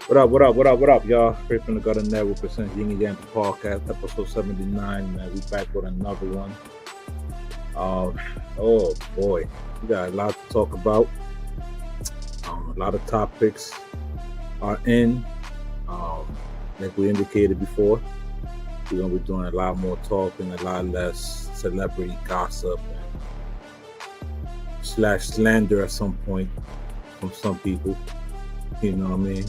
What up, what up, what up, what up, y'all? Straight from the Gutter Network presents Yin and Yang Podcast, episode 79, man. We back with another one. Oh boy, we got a lot to talk about. A lot of topics are in. Like we indicated before, we're gonna be doing a lot more talking, a lot less celebrity gossip and slander at some point from some people. You know what I mean?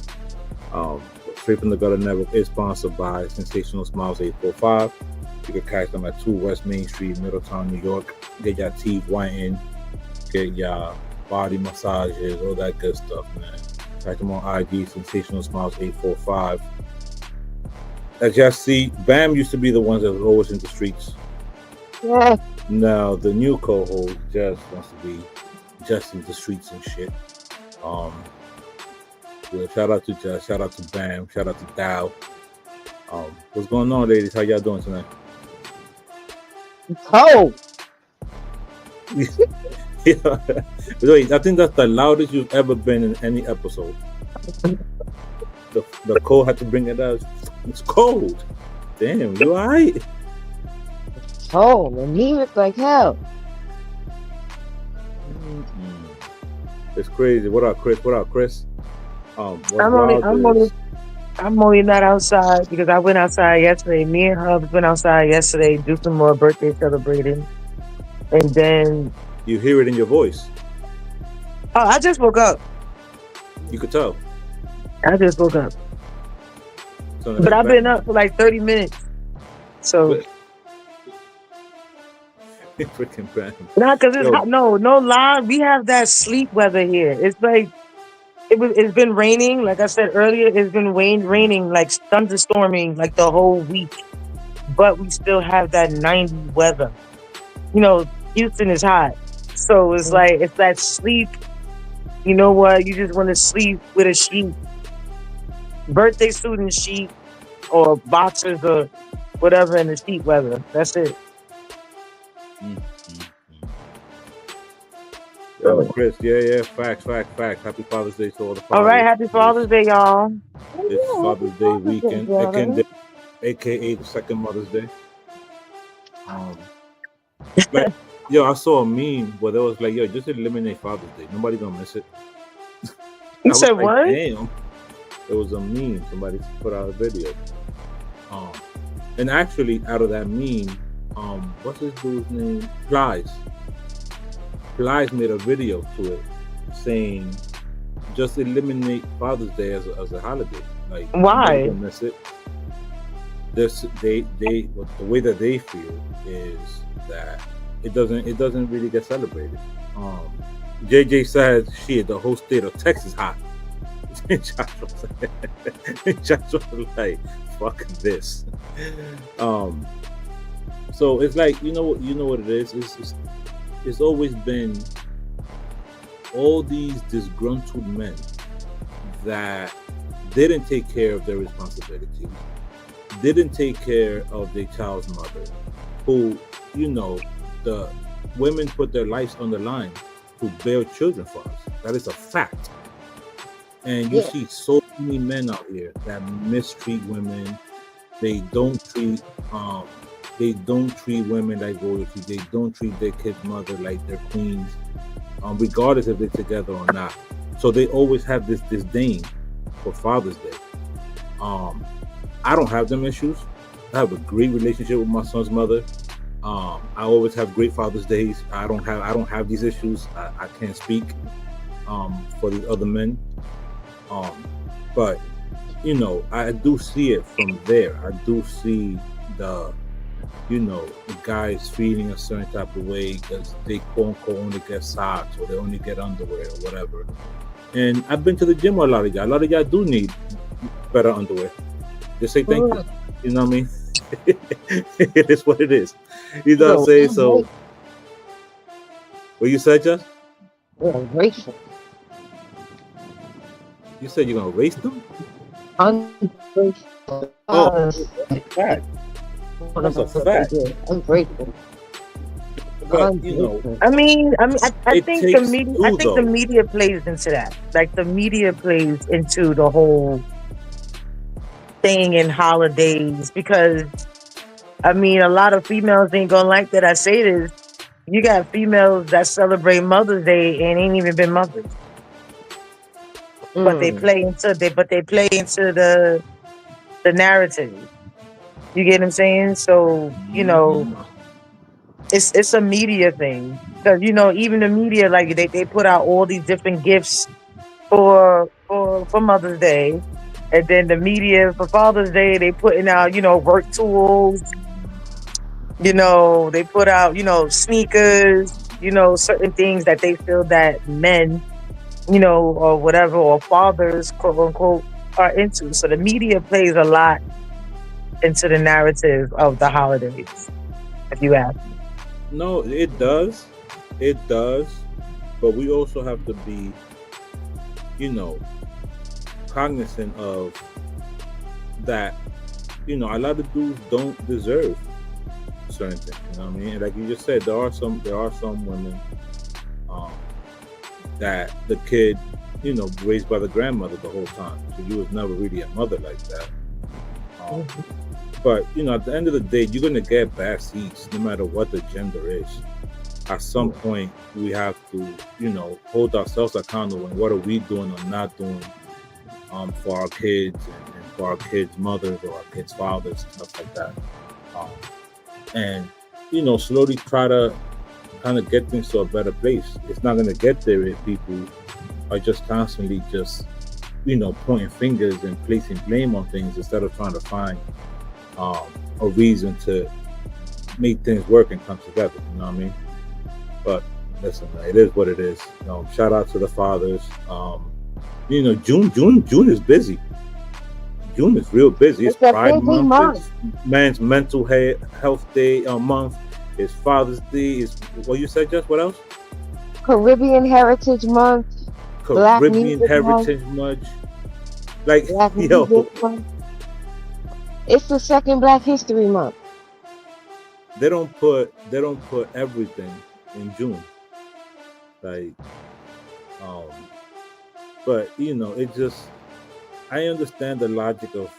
Straight from the Gutter Network is sponsored by Sensational Smiles 845. You can catch them at 2 West Main Street, Middletown, New York. Get your teeth whitened, get your body massages, all that good stuff, man. Catch them on IG, Sensational Smiles 845. As y'all see, Bam used to be the ones that was always in the streets. Yeah. Now the new co-host just wants to be just in the streets and shit. Yeah, shout out to Just, shout out to Bam, shout out to Dow. What's going on, ladies? How y'all doing tonight? Oh, Yeah. Wait, I think that's the loudest you've ever been in any episode. The cold had to bring it out. It's cold. Damn, you alright? oh, and he was like hell. It's crazy. What up, Chris? What up, Chris? What's I'm only not outside because I went outside yesterday. Me and Hubs went outside yesterday, do some more birthday celebrating, and then you hear it in your voice. I just woke up. You could tell. I just woke up, So but I've been up for like 30 minutes. So freaking Bam. not because it's Yo. hot. No lie. We have that sleep weather here. It's like it's been raining. Like I said earlier, it's been raining like thunderstorming like the whole week. But we still have that 90 weather. You know, Houston is hot. So it's like it's that sleep. You know what? You just want to sleep with a sheet. Birthday suit and sheet or boxers or whatever in the sheet weather. That's it. Yo, Chris, yeah, facts. Happy Father's Day to all the fathers. All right, happy Father's Day, y'all. It's Father's Day weekend, aka the second Mother's Day. Like, yo, I saw a meme where there was like, yo, just eliminate Father's Day. Nobody gonna miss it. You I said was like, what? damn. It was a meme. Somebody put out a video. And actually, out of that meme, what's this dude's name? Plies made a video to it saying, just eliminate Father's Day as a holiday. Like, Why? don't miss it. The way that they feel is that it doesn't really get celebrated. JJ says, shit, the whole state of Texas hot. Josh was like, fuck this. So it's like, you know what it is. It's always been all these disgruntled men that didn't take care of their responsibilities, didn't take care of their child's mother, who, the women put their lives on the line to bear children for us. That is a fact. And you see so many men out here that mistreat women. They don't treat women like royalty. They don't treat their kids' mother like their queens, regardless if they're together or not. So they always have this disdain for Father's Day. I don't have them issues. I have a great relationship with my son's mother. I always have great Father's Days. I don't have these issues. I can't speak for these other men. But I do see it from there. I do see the guys feeling a certain type of way because they quote unquote only get socks or they only get underwear or whatever. And I've been to the gym with a lot of y'all. A lot of y'all do need better underwear. Just say thank you. You know what I mean? It is what it is. You know what I'm saying? So, what you said, Josh? I'm grateful. You said you're gonna race them? Ungrateful. Oh, fact. That's a fact. I'm grateful. But I think takes the media. two, I think the though. media plays into that. Like the media plays into the whole saying in holidays because I mean a lot of females ain't gonna like that I say this. You got females that celebrate Mother's Day and ain't even been mothers, but they Mm. play into the narrative. You get what I'm saying? So Mhm. it's a media thing because even the media like they put out all these different gifts for Mother's Day, and then the media for Father's Day they putting out work tools. They put out sneakers. Certain things that they feel that men or whatever or fathers quote unquote are into. So the media plays a lot into the narrative of the holidays. If you ask me. No, it does. It does. But we also have to be, you know, cognizant of that, a lot of dudes don't deserve certain things. You know what I mean? Like you just said, there are some women um, that the kid, raised by the grandmother the whole time. So you was never really a mother like that. Um, but at the end of the day, you're gonna get bad seeds no matter what the gender is. At some point, we have to, hold ourselves accountable and what are we doing or not doing for our kids and for our kids' mothers or our kids' fathers and stuff like that. Um, and slowly try to kind of get things to a better place. It's not going to get there if people are just constantly just pointing fingers and placing blame on things instead of trying to find um, a reason to make things work and come together. You know what I mean? But listen, man, it is what it is. Shout out to the fathers. June is busy. June is real busy. It's It's a Pride busy Month. month. It's Men's Mental Health Day month. It's Father's Day. It's what you said. Just what else? Caribbean Heritage Month, Black Caribbean Music Month, Heritage Month. Like Black Music yo, Month. It's the second Black History Month. they don't put everything in June. Like, um, but it just I understand the logic of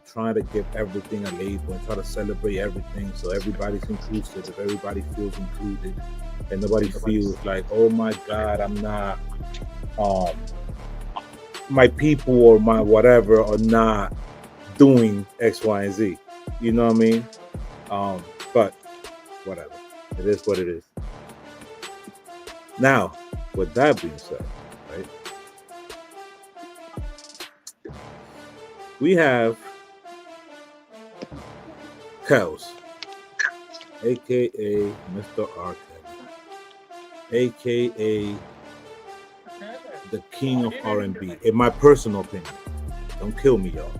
trying to give everything a label and try to celebrate everything so everybody's inclusive, if everybody feels included, and nobody feels like, oh my God, I'm not um my people or my whatever are not doing X, Y, and Z. You know what I mean? But whatever, it is what it is. Now, with that being said, right, we have Kels, aka Mr. R. Kelly, aka the king of R&B. In my personal opinion, don't kill me, y'all.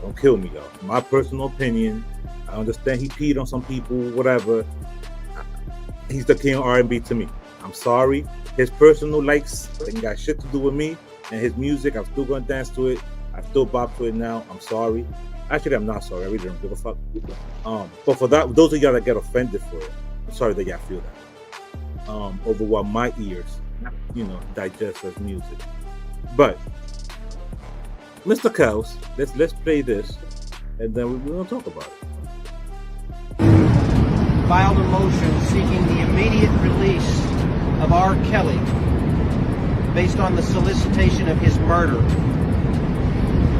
Don't kill me, y'all. My personal opinion. I understand he peed on some people, whatever. He's the king of R&B to me. I'm sorry. His personal likes ain't got shit to do with me, and his music, I'm still gonna dance to it. I still bop to it now. I'm sorry. Actually, I'm not sorry. I really don't give a fuck. But for that, those of y'all that get offended for it, I'm sorry that y'all feel that. Over what my ears, digest as music. But Mr. Kels, let's play this, and then we're gonna talk about it. Filed a motion seeking the immediate release of R. Kelly based on the solicitation of his murder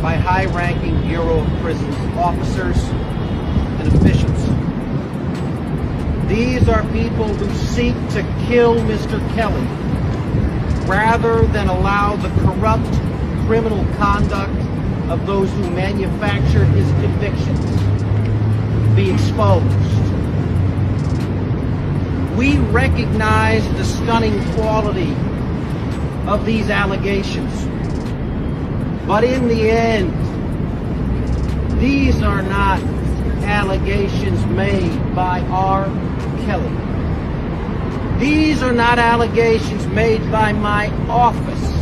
by high-ranking Bureau of Prisons officers and officials. These are people who seek to kill Mr. Kelly rather than allow the corrupt criminal conduct of those who manufactured his convictions be exposed. We recognize the stunning quality of these allegations, but in the end, these are not allegations made by R. Kelly. These are not allegations made by my office.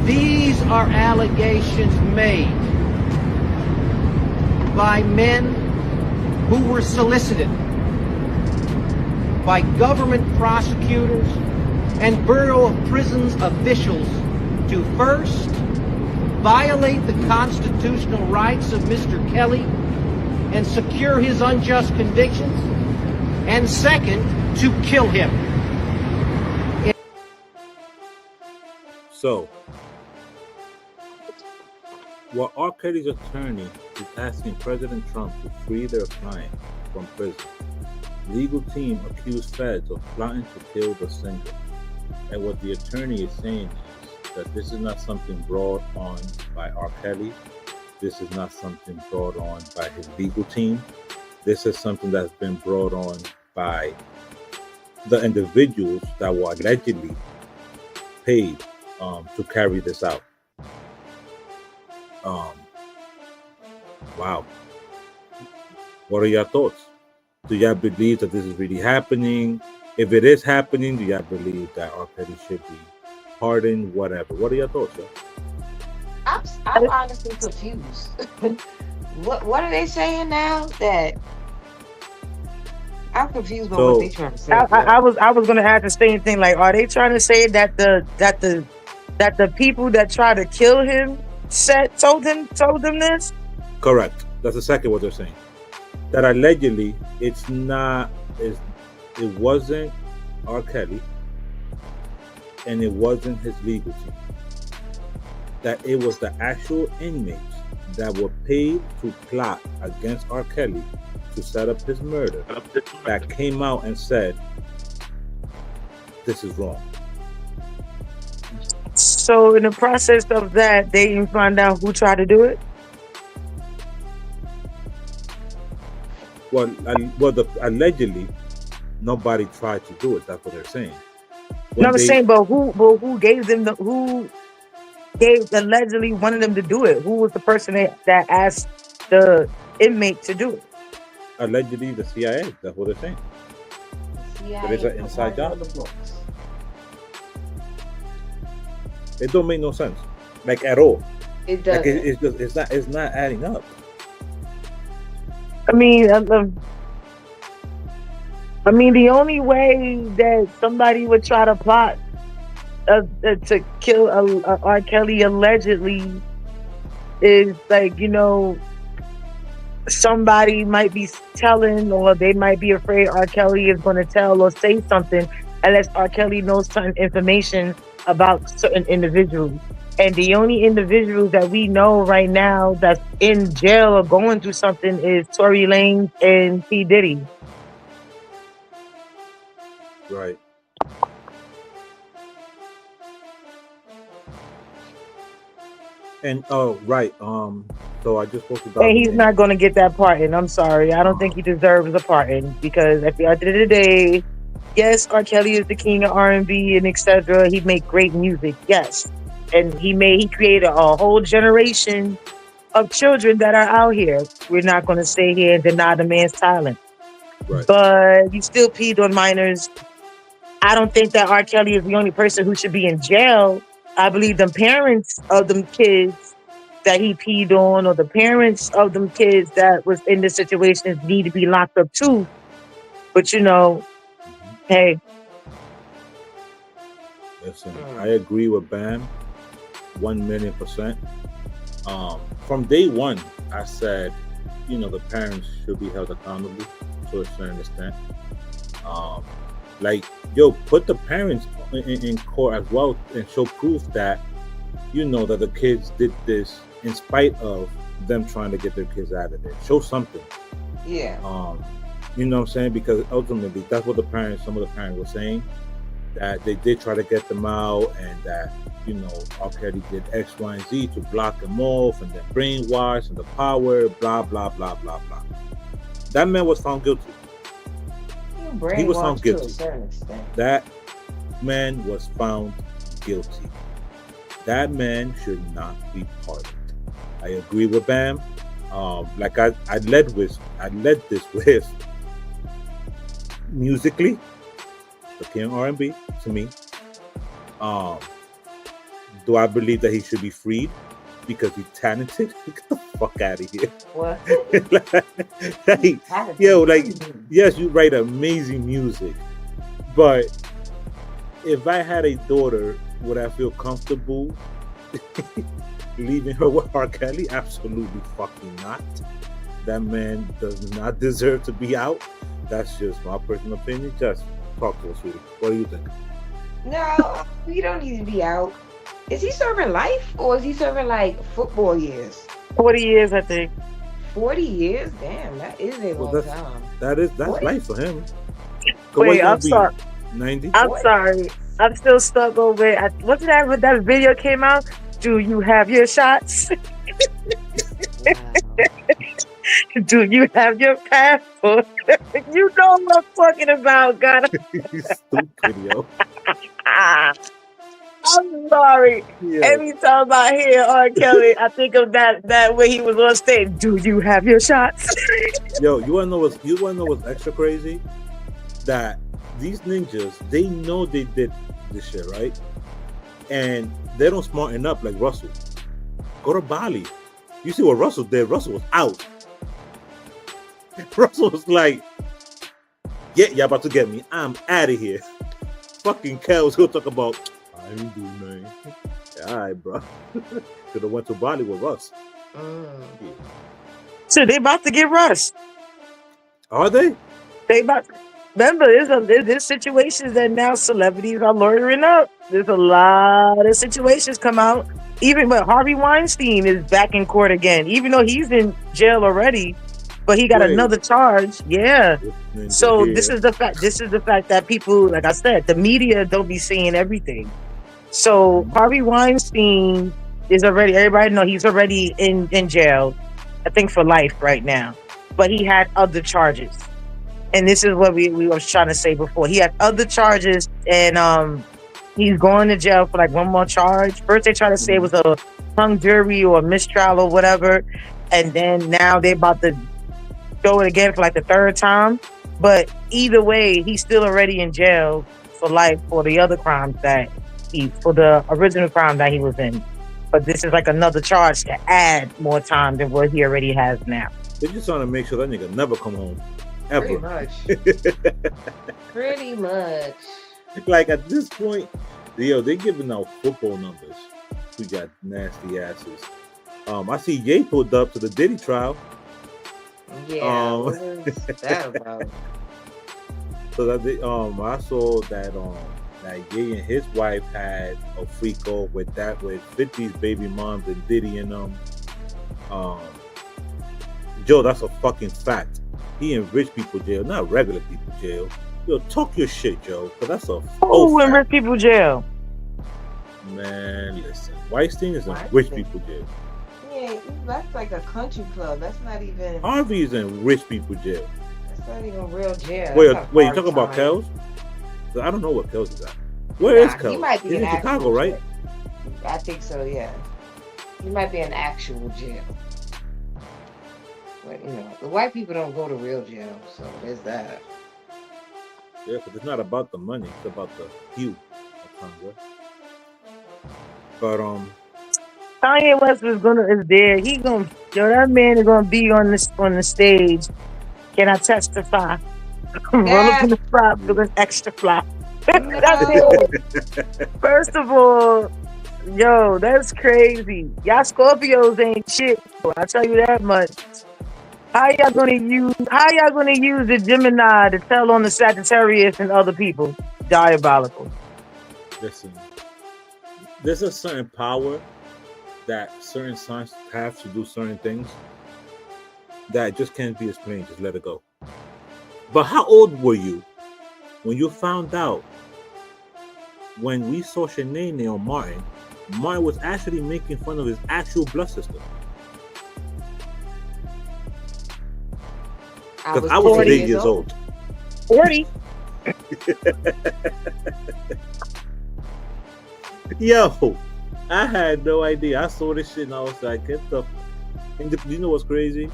These are allegations made by men who were solicited by government prosecutors and Bureau of Prisons officials to first violate the constitutional rights of Mr. Kelly and secure his unjust convictions, and second, to kill him. So, while R. Kelly's attorney is asking President Trump to free their client from prison, legal team accused feds of plotting to kill the singer. And what the attorney is saying is that this is not something brought on by R. Kelly. This is not something brought on by his legal team. This is something that's been brought on by the individuals that were allegedly paid to carry this out. Wow. What are your thoughts? Do y'all believe that this is really happening? If it is happening, do y'all believe that R. Kelly should be pardoned? Whatever. What are your thoughts, yo? I'm honestly confused. What are they saying now? That I'm confused by what they trying to say. I was gonna ask the same thing. Like, are they trying to say that the people that try to kill him told him this? Correct. That's exactly what they're saying. That allegedly it wasn't R. Kelly and it wasn't his legal team. That it was the actual inmates that were paid to plot against R. Kelly to set up his murder that came out and said, this is wrong. So in the process of that, they didn't find out who tried to do it? Well, allegedly, nobody tried to do it. That's what they're saying. No, I'm saying, but who gave them who gave allegedly wanted them to do it? Who was the person that asked the inmate to do it? Allegedly, the CIA. That's what they're saying. But it's an inside job. It don't make no sense, like at all. It doesn't. Like it's not adding up. I mean, the only way that somebody would try to plot to kill R. Kelly allegedly is like, somebody might be telling, or they might be afraid R. Kelly is going to tell or say something, unless R. Kelly knows certain information about certain individuals. And the only individuals that we know right now that's in jail or going through something is Tory Lanez and P. Diddy. Right. And right. So I just spoke about. And he's not going to get that pardon. I'm sorry. I don't think he deserves a pardon, because at the end of the day, yes, R. Kelly is the king of R&B and etc. He made great music, yes, and he created a whole generation of children that are out here. We're not going to stay here and deny the man's talent, right. But he still peed on minors. I don't think that R. Kelly is the only person who should be in jail. I believe the parents of them kids that he peed on, or the parents of them kids that was in this situation, need to be locked up too. But hey. Listen, I agree with Bam 1,000,000%. From day one, I said, the parents should be held accountable to a certain extent. Put the parents in court as well and show proof that, that the kids did this in spite of them trying to get their kids out of there. Show something. Yeah. You know what I'm saying? Because ultimately, that's what some of the parents were saying, that they did try to get them out, and that, R. Kelly did X, Y, and Z to block them off, and then brainwash and the power, blah, blah, blah, blah, blah. That man was found guilty. He was found guilty. That man was found guilty. That man should not be pardoned. I agree with Bam. I led this with musically, the king R&B to me. Do I believe that he should be freed because he's talented? Get the fuck out of here. What? Yes, you write amazing music, but if I had a daughter, would I feel comfortable leaving her with R. Kelly? Absolutely fucking not. That man does not deserve to be out. That's just my personal opinion. Just talk to us, sweetie. What do you think? No, he don't need to be out. Is he serving life or is he serving like football years? 40 years, I think. 40 years? Damn, that is a long time. That's 40? Life for him. Wait, I'm sorry. 90? I'm sorry. I'm still stuck over it. What's that when that video came out? Do you have your shots? Wow. Do you have your passport? You know what I'm talking about, God. Stupid, yo. I'm sorry. Yeah. Every time I hear R. Kelly, I think of that when he was on stage. Do you have your shots? Yo, you wanna know what's extra crazy? That these ninjas, they know they did this shit, right? And they don't smarten up like Russell. Go to Bali. You see what Russell did? Russell was out. Russell was like, yeah, y'all about to get me. I'm out of here. Fucking Kel's who'll talk about, I ain't doing nothing. Yeah, all right, bro. Could have went to Bali with Russ. Mm. So they about to get Russ. Are they? They about to, remember, there's situations that now celebrities are lawyering up. There's a lot of situations come out. Even but Harvey Weinstein is back in court again, even though he's in jail already. But he got another charge. Yeah. So this is the fact. This is the fact that people, like I said, the media don't be seeing everything. So Harvey Weinstein is already. Everybody know he's already in jail. I think for life right now. But he had other charges, and this is what we was trying to say before. He had other charges, and he's going to jail for like one more charge. First they try to say it was a hung jury or a mistrial or whatever, and then now they're about to go it again for like the third time. But either way, he's still already in jail for life for the other crimes that for the original crime that he was in. But this is like another charge to add more time than what he already has now. They're just trying to make sure that nigga never come home. Ever. Pretty much. Pretty much. Like at this point, yo, they're giving out football numbers. We got nasty asses. I see Ye pulled up to the Diddy trial. Yeah, what is that about? So that I saw that that Ye and his wife had a freak off with 50's baby moms and Diddy and them. Joe, that's a fucking fact. He in rich people jail, not regular people jail. Yo, talk your shit, Joe, because that's a who in rich people jail? Man, listen, Weinstein is in rich people jail. Yeah, that's like a country club. That's not even. Harvey is in rich people jail. That's not even real jail. Wait, you talking about Kells? I don't know what Kells is at. Where is Kells? He might be in Chicago, right? I think so. Yeah, he might be in actual jail. But you know, the white people don't go to real jail, so there's that. Yeah, because it's not about the money; it's about the hue of Congress. But Kanye West is there. That man is gonna be on the stage. Can I testify? Roll up in the flop, doing extra flop. That's it. First of all, yo, that's crazy. Y'all Scorpios ain't shit. I tell you that much. How y'all gonna use the Gemini to tell on the Sagittarius and other people? Diabolical. Listen, there's a certain power that certain signs have to do certain things that just can't be explained. Just let it go. But how old were you when you found out when we saw Shanae on Martin was actually making fun of his actual blood sister? Because I was 8 years old. 40. Yo, I had no idea. I saw this shit and I was like, get the. And you know what's crazy?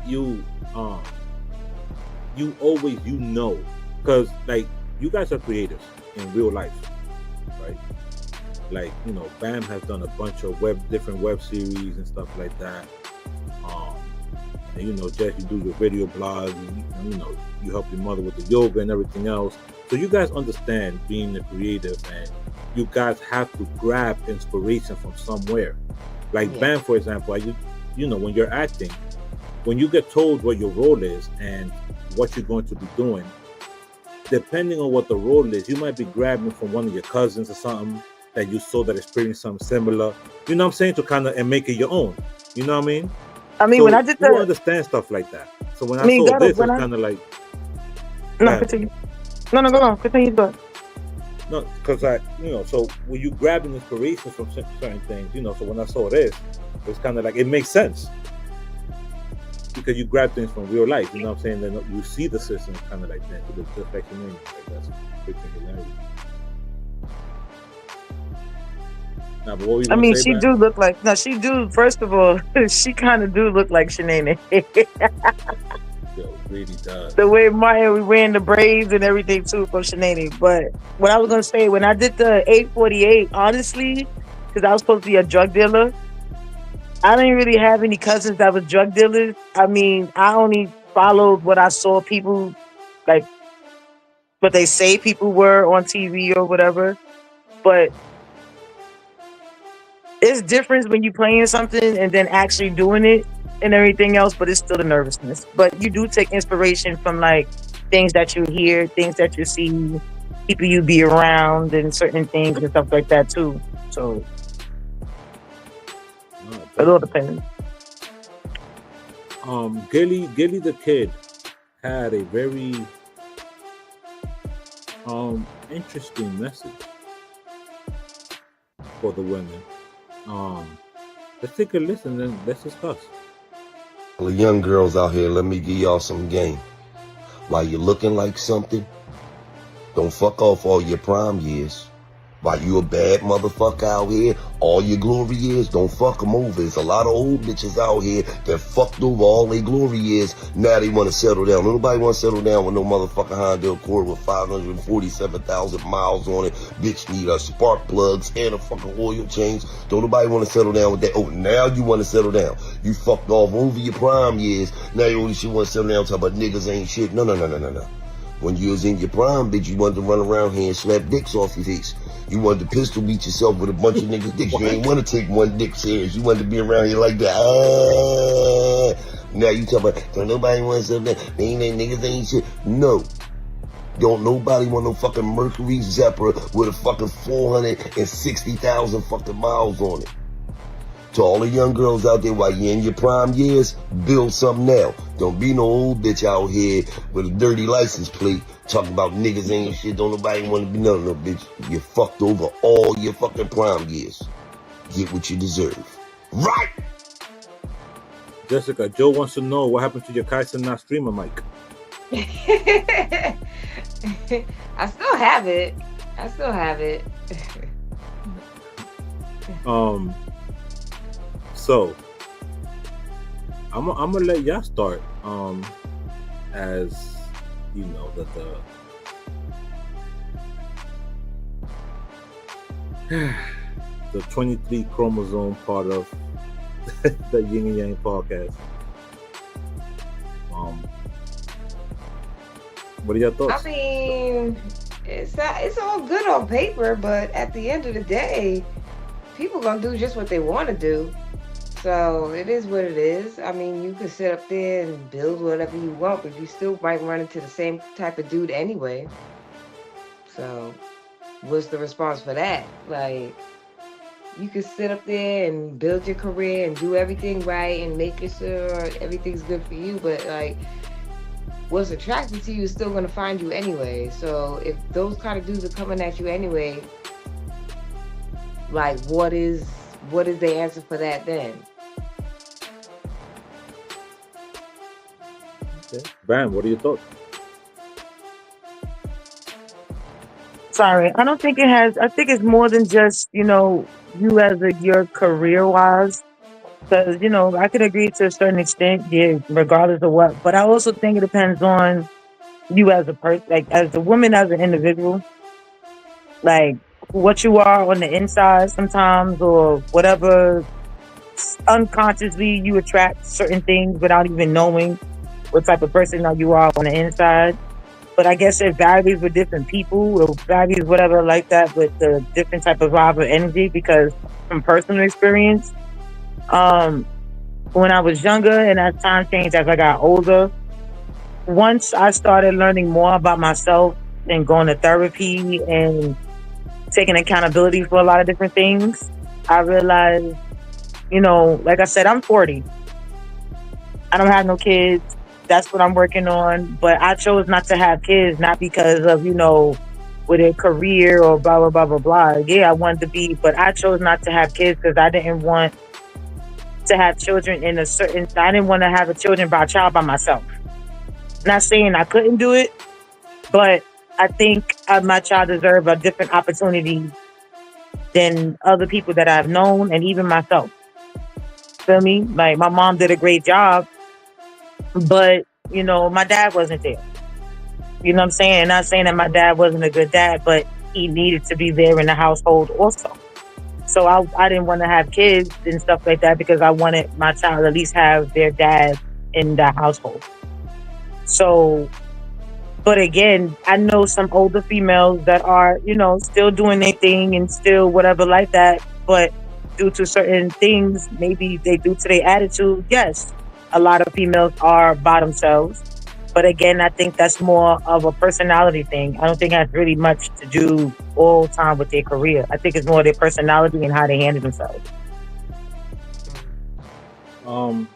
You always, because like you guys are creators in real life, right? Like, you know, Bam has done a bunch of different web series and stuff like that. And you know, Jess, you do your video blogs, and you know, you help your mother with the yoga and everything else. So you guys understand being a creative and you guys have to grab inspiration from somewhere. Like Yeah. Bam, for example, you know, when you're acting, when you get told what your role is and what you're going to be doing, depending on what the role is, you might be grabbing from one of your cousins or something that you saw that experienced something similar. You know what I'm saying? To kind of and make it your own. You know what I mean? I mean, when So I did you the, understand stuff like that. So when I I mean, saw got it this, when it's I kind of like, no bam. continue. No, go on. Continue. Go. No, because so when you grabbing inspiration from certain things, so when I saw this, it's kind of like it makes sense because you grab things from real life. You know what I'm saying? Then you see the system kind of like that. It looks just like your name. Like that's freaking hilarious. Now, but what were you I gonna mean, say, she man? do look like no, she do. First of all, she kind of do look like Shanae. Yo, it really does. The way Maya was wearing the braids and everything too from Shanae. But what I was gonna say when I did the 848, honestly, because I was supposed to be a drug dealer, I didn't really have any cousins that was drug dealers. I mean, I only followed what I saw people like what they say people were on TV or whatever. But it's different when you playing something and then actually doing it and everything else, but it's still the nervousness. But you do take inspiration from like things that you hear, things that you see, people you be around, and certain things and stuff like that too. So No, it all definitely. depends. Gilly the Kid had a very interesting message for the women. Let's take a listen and let's discuss. The young girls out here, let me give y'all some game. While you're looking like something, don't fuck off all your prime years. While you a bad motherfucker out here, all your glory years, don't fuck them over. There's a lot of old bitches out here that fucked over all their glory years. Now they want to settle down. Nobody want to settle down with no motherfucking Honda Accord with 547,000 miles on it. Bitch need spark plugs and a fucking oil change. Don't nobody want to settle down with that. Oh, now you want to settle down. You fucked off over your prime years. Now you only shit want to settle down talking about niggas ain't shit. No. When you was in your prime, bitch, you wanted to run around here and slap dicks off your face. You wanted to pistol beat yourself with a bunch of niggas' dicks. You ain't want to take one dick serious. You wanted to be around here like that. Now you talking about, don't nobody want to settle down. Niggas ain't shit. No. Don't nobody want no fucking Mercury Zephyr with a fucking 460,000 fucking miles on it. To all the young girls out there, while you're in your prime years, build something now. Don't be no old bitch out here with a dirty license plate talking about niggas ain't shit. Don't nobody want to be no bitch. You fucked over all your fucking prime years. Get what you deserve. Right! Jessica, Joe wants to know what happened to your Kaisen not streamer mic. I still have it. So I'm gonna let y'all start. As you know the 23 chromosome part of the Yin and Yang podcast. What are your thoughts? I mean, it's all good on paper, but at the end of the day, people gonna do just what they want to do. So it is what it is. I mean, you can sit up there and build whatever you want, but you still might run into the same type of dude anyway. So what's the response for that? Like, you can sit up there and build your career and do everything right and make sure everything's good for you, but like, what's attracted to you is still going to find you anyway. So if those kind of dudes are coming at you anyway, like, what is the answer for that then? Okay. Bam, what are your thoughts? Sorry, I don't think it has. I think it's more than just you as your career wise. Because I could agree to a certain extent, yeah, regardless of what. But I also think it depends on you as a person, like as a woman, as an individual, like what you are on the inside sometimes, or whatever. Unconsciously, you attract certain things without even knowing what type of person that you are on the inside. But I guess it varies with different people, or varies whatever like that with the different type of vibe or energy. Because from personal experience, um, when I was younger and as time changed as I got older, once I started learning more about myself and going to therapy and taking accountability for a lot of different things, I realized, like I said, I'm 40. I don't have no kids. That's what I'm working on. But I chose not to have kids, not because of, with a career or blah, blah, blah, blah, blah. Yeah, I wanted to be, but I chose not to have kids because I didn't want to have children I didn't want to have a children by a child by myself. Not saying I couldn't do it, but I think my child deserves a different opportunity than other people that I've known and even myself. Feel me? Like my mom did a great job, but my dad wasn't there. You know what I'm saying? Not saying that my dad wasn't a good dad, but he needed to be there in the household also. So I didn't want to have kids and stuff like that because I wanted my child to at least have their dad in the household. So, but again, I know some older females that are, still doing their thing and still whatever like that. But due to certain things, maybe they due to their attitude, yes, a lot of females are by themselves. But again, I think that's more of a personality thing. I don't think it has really much to do all time with their career. I think it's more their personality and how they handle themselves. Um,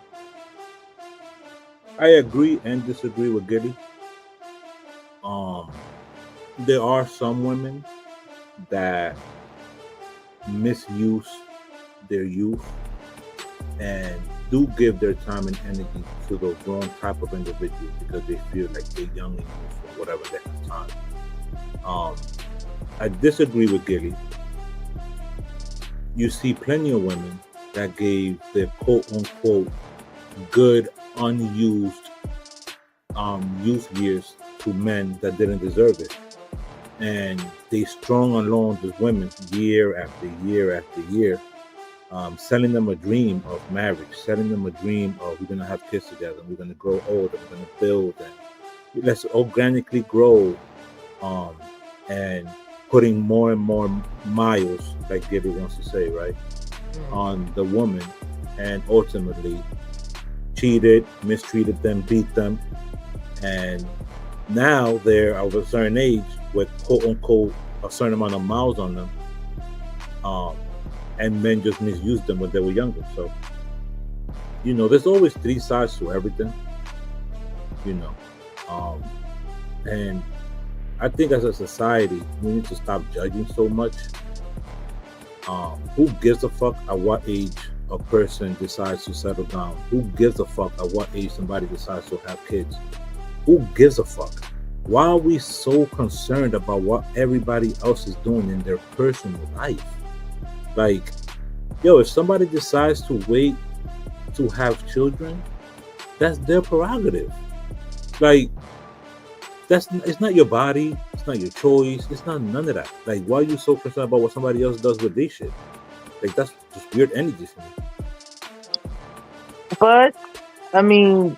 I agree and disagree with Giddy. Um, there are some women that misuse their youth and do give their time and energy to those wrong type of individuals because they feel like they're young and youthful, whatever they have time. I disagree with Gilly. You see plenty of women that gave their quote unquote good unused youth years to men that didn't deserve it, and they strung along these women year after year after year, selling them a dream of marriage, selling them a dream of we're gonna have kids together, we're gonna grow older, we're gonna build, and let's organically grow, and putting more and more miles, like Gibby wants to say, right, on the woman, and ultimately cheated, mistreated them, beat them, and now they're of a certain age with quote unquote a certain amount of miles on them, and men just misused them when they were younger. So, there's always three sides to everything, and I think as a society we need to stop judging so much. Who gives a fuck at what age a person decides to settle down? Who gives a fuck at what age somebody decides to have kids? Who gives a fuck? Why are we so concerned about what everybody else is doing in their personal life? Like, if somebody decides to wait to have children, that's their prerogative. Like, it's not your body, it's not your choice, it's not none of that. Like, why are you so concerned about what somebody else does with their shit? Like, that's just weird energy for me. But I mean,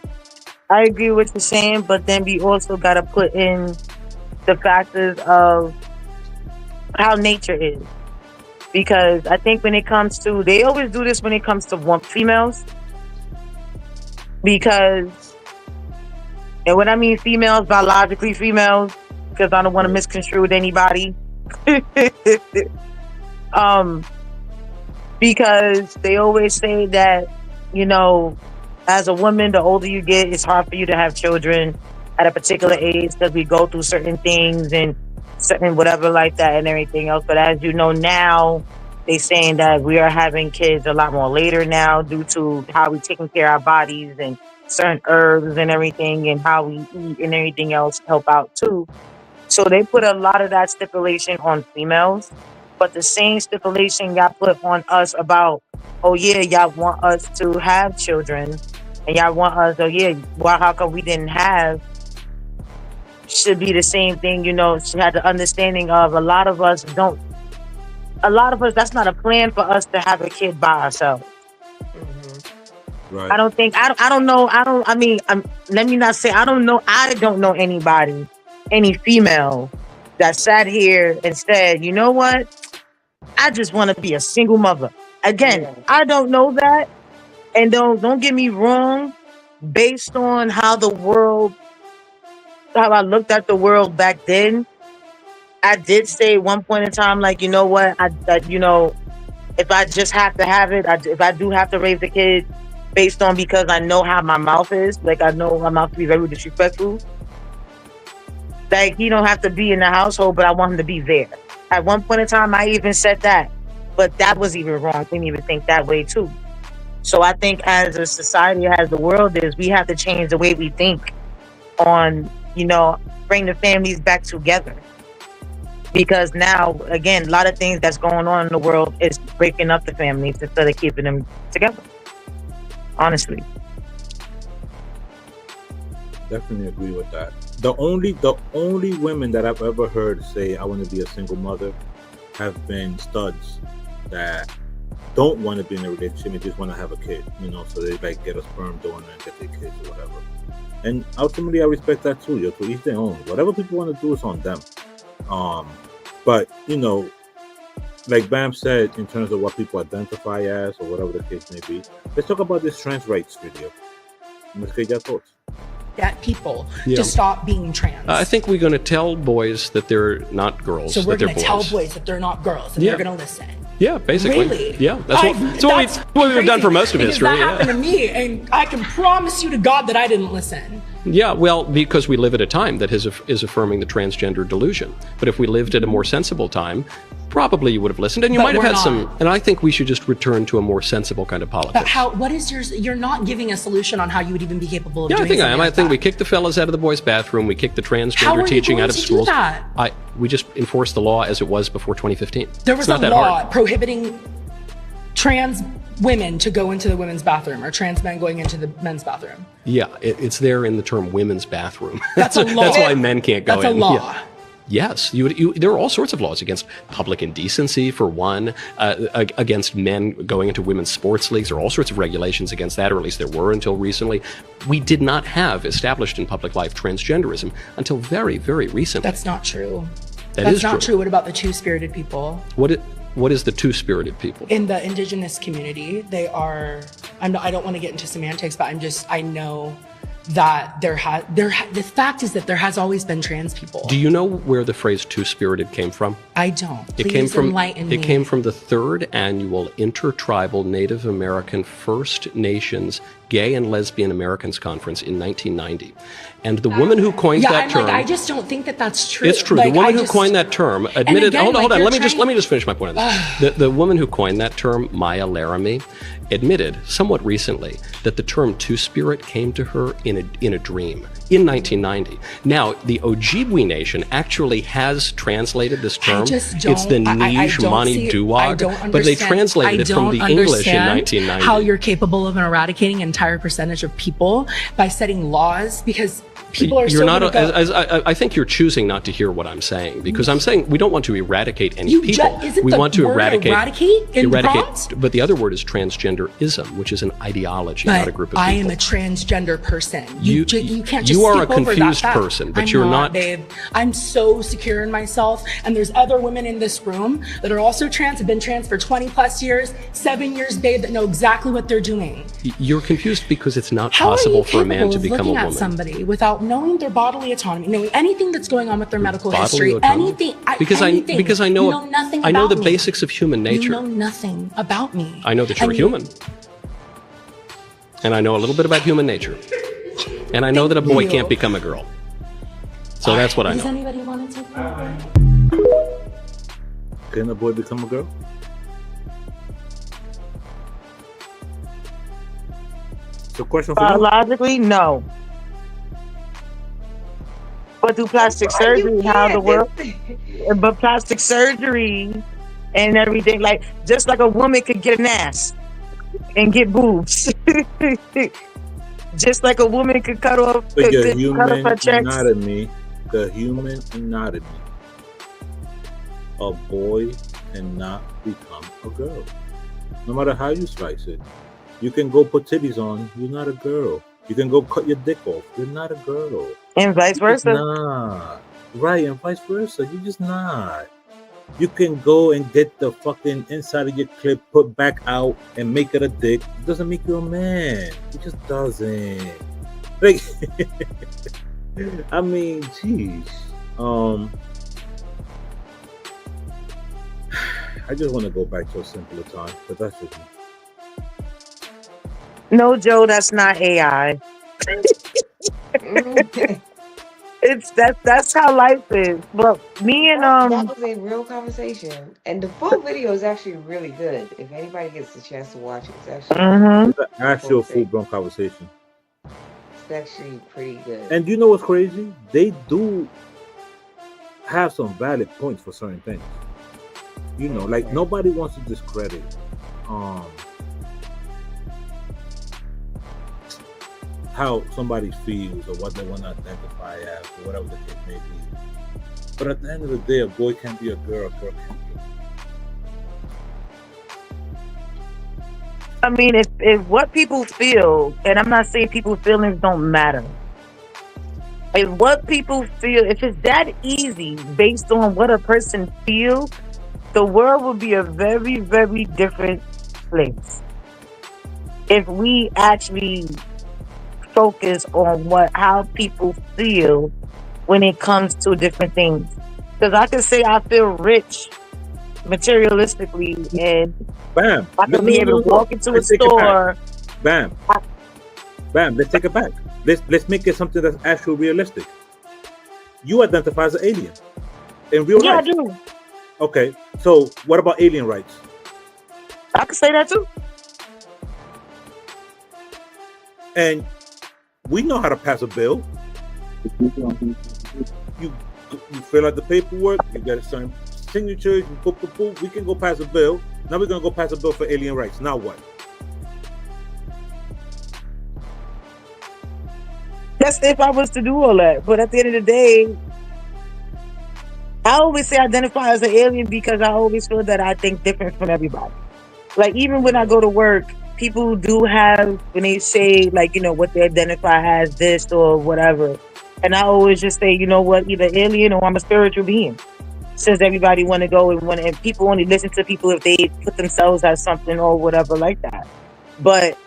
I agree with what you're saying, but then we also got to put in the factors of how nature is. Because I think when it comes to, they always do this when it comes to females. Because, and when I mean females, biologically females, because I don't want to misconstrue with anybody. Because they always say that, as a woman, the older you get, it's hard for you to have children at a particular age because we go through certain things and certain whatever like that and everything else. But as you know now, they saying that we are having kids a lot more later now due to how we taking care of our bodies and certain herbs and everything and how we eat and everything else help out too. So they put a lot of that stipulation on females, but the same stipulation got put on us about, oh yeah, y'all want us to have children, and y'all want us, oh yeah, well, how come we didn't have? Should be the same thing, she had the understanding of a lot of us, that's not a plan for us to have a kid by ourselves. Right. I don't think, let me not say, I don't know anybody any female that sat here and said, you know what? I just want to be a single mother. Again, Yeah. I don't know that. And don't get me wrong, based on how I looked at the world back then, I did say at one point in time, like, you know what, if I just have to have it, if I do have to raise a kid based on, because I know how my mouth is, like I know my mouth to be very disrespectful, like he don't have to be in the household, but I want him to be there. At one point in time, I even said that, but that was even wrong. I didn't even think that way too. So I think as a society, as the world is, we have to change the way we think on, bring the families back together. Because now, again, a lot of things that's going on in the world is breaking up the families instead of keeping them together. Honestly. Definitely agree with that. The only women that I've ever heard say I want to be a single mother have been studs that don't want to be in a relationship, they just want to have a kid, so they like get a sperm donor and get their kids or whatever. And ultimately I respect that too. To each their own. Whatever people want to do is on them. But like Bam said, in terms of what people identify as or whatever the case may be, let's talk about this trans rights video. Let's get your thoughts. Get people to stop being trans. I think we're going to tell boys that they're not girls. So we're going to tell boys that they're not girls, and they're going to listen. Yeah, basically. Really? Yeah, that's what we've done for most of history. That happened to me, and I can promise you to God that I didn't listen. Yeah, well, because we live at a time that is affirming the transgender delusion. But if we lived at a more sensible time, probably you would have listened, and you might have had some. And I think we should just return to a more sensible kind of politics. But what is yours? You're not giving a solution on how you would even be capable of doing I think I am. I think that. We kicked the fellas out of the boys' bathroom. We kicked the transgender teaching out of schools. How are you going to do that? We just enforced the law as it was before 2015. There was a law prohibiting trans women to go into the women's bathroom, or trans men going into the men's bathroom. Yeah, it's there in the term women's bathroom. That's a law. That's why men can't go in. That's a law. Yeah. Yes, there are all sorts of laws against public indecency, for one, against men going into women's sports leagues. There are all sorts of regulations against that, or at least there were until recently. We did not have established in public life transgenderism until very, very recently. That's not true. That's not true. What about the two-spirited people? What is the two-spirited people? In the indigenous community, they are, I don't want to get into semantics, but I know that the fact is that there has always been trans people. Do you know where the phrase two-spirited came from? I don't. Please enlighten me. It came from the 3rd annual Intertribal Native American First Nations Gay and Lesbian Americans Conference in 1990. And the woman who coined that term... I just don't think that that's true. It's true. The woman who coined that term admitted... Hold on. Let me just finish my point on this. The woman who coined that term, Maya Laramie, admitted somewhat recently that the term two-spirit came to her in a dream in 1990. Now, the Ojibwe Nation actually has translated this term. It's the Nij Mani Duwag, but they translated it from the English in 1990. How you're capable of eradicating an entire percentage of people by setting laws, because people are I think you're choosing not to hear what I'm saying, because I'm saying we don't want to eradicate any people. We want to eradicate, but the other word is transgenderism, which is an ideology, not a group of people. I am a transgender person. You can't just you are a skip over confused that person, but I'm you're not, babe. I'm so secure in myself, and there's other women in this room that are also trans, have been trans for 20 plus years, 7 years, babe, that know exactly what they're doing. You're confused because it's not possible for a man to become a woman. How are you capable of looking at somebody without knowing their bodily autonomy, knowing anything that's going on with their medical history, anything? Because I know nothing. I know about the me. basics of human nature. You know nothing about me. I know that you're human, and I know a little bit about human nature, and I know that a boy can't become a girl. So that's what I know. Does anybody want to take that? Can a boy become a girl? So question for you. Biologically, no. But through plastic surgery, but plastic surgery and everything, like just like a woman could get an ass and get boobs, just like a woman could cut off. But the human anatomy, a boy cannot become a girl. No matter how you slice it, you can go put titties on. You're not a girl. You can go cut your dick off. You're not a girl. And vice versa. Nah. Right, and vice versa. You're just not. You can go and get the fucking inside of your clip put back out and make it a dick. It doesn't make you a man. It just doesn't. Like, I mean, jeez. I just want to go back to a simpler time, but that's just me. No, Joe, that's not AI. It's that's how life is. But me and that was a real conversation, and the full video is actually really good. If anybody gets the chance to watch it, it's actually it's an actual full-blown conversation. It's actually pretty good. And you know what's crazy? They do have some valid points for certain things. You know, like nobody wants to discredit how somebody feels or what they want to identify as or whatever the case may be. But at the end of the day, a boy can't be a girl can't be a boy. I mean, if what people feel, and I'm not saying people's feelings don't matter. If what people feel, if it's that easy based on what a person feels, the world would be a very, very different place. If we actually focus on how people feel when it comes to different things. Because I can say I feel rich materialistically, and bam, I can be able to walk into a store. Bam, let's take it back. Let's make it something that's actually realistic. You identify as an alien in real life. Yeah, I do. Okay, so what about alien rights? I can say that too. And we know how to pass a bill. You fill out the paperwork, you get a certain signature, we can go pass a bill. Now we're gonna go pass a bill for alien rights. Now what? That's if I was to do all that. But at the end of the day, I always say identify as an alien because I always feel that I think different from everybody. Like even when I go to work, people do have, when they say like, you know, what they identify as this or whatever. And I always just say, you know what, either alien or I'm a spiritual being. Since everybody want to go and people only listen to people if they put themselves as something or whatever like that. But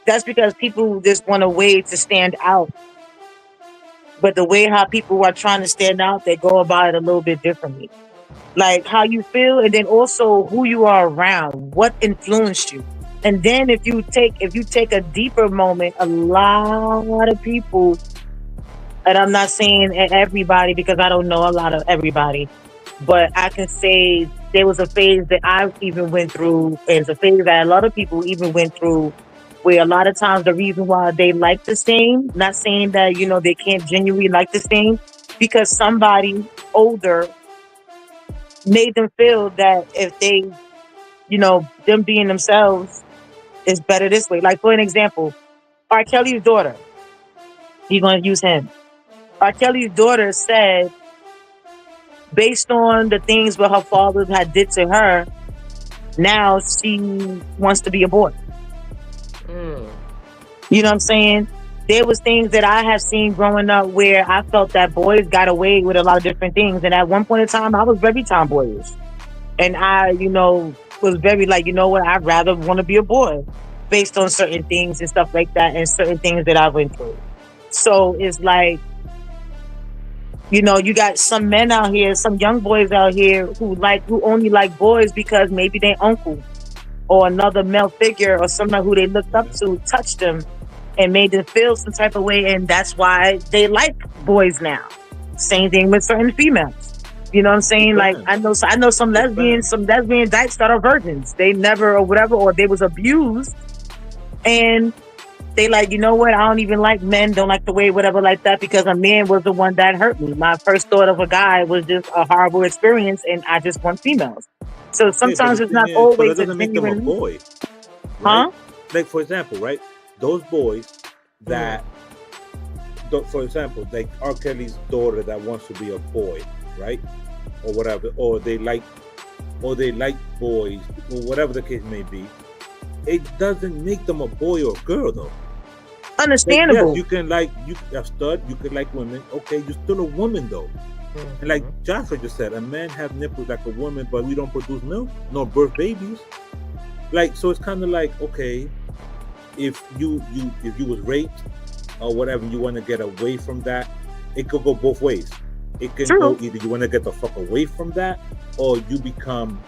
that's because people just want a way to stand out. But the way how people are trying to stand out, they go about it a little bit differently. Like how you feel, and then also who you are around, what influenced you. And then if you take a deeper moment, a lot of people, and I'm not saying everybody because I don't know a lot of everybody, but I can say there was a phase that I even went through, and it's a phase that a lot of people even went through, where a lot of times the reason why they like the same, not saying that, you know, they can't genuinely like the same, because somebody older made them feel that if they, you know, them being themselves is better this way. Like for an example, R. Kelly's daughter, you're going to use him. R. Kelly's daughter said, based on the things what her father had did to her, now she wants to be a boy. You know what I'm saying? There was things that I have seen growing up where I felt that boys got away with a lot of different things. And at one point in time, I was very tomboyish. And I, you know, was very like, you know what, I'd rather want to be a boy based on certain things and stuff like that and certain things that I went through. So it's like, you know, you got some men out here, some young boys out here who only like boys because maybe their uncle or another male figure or someone who they looked up to touched them and made them feel some type of way, and that's why they like boys now. Same thing with certain females. You know what I'm saying? Like I know some lesbian dykes that are virgins. They never or whatever, or they was abused, and they like, you know what? I don't even like men. Don't like the way whatever like that because a man was the one that hurt me. My first thought of a guy was just a horrible experience, and I just want females. So sometimes it's not always that doesn't make them a boy, right? Like for example, right? Those boys that, for example, like R. Kelly's daughter that wants to be a boy, right, or whatever, or they like boys, or whatever the case may be. It doesn't make them a boy or girl, though. understandable. Yes, you can like you a stud. You could like women. Okay, you're still a woman though. And like Joshua just said, a man have nipples like a woman, but we don't produce milk nor birth babies. Like, so it's kind of like, okay, if you was raped or whatever, you want to get away from that, it could go both ways. It can go either you want to get the fuck away from that, or you become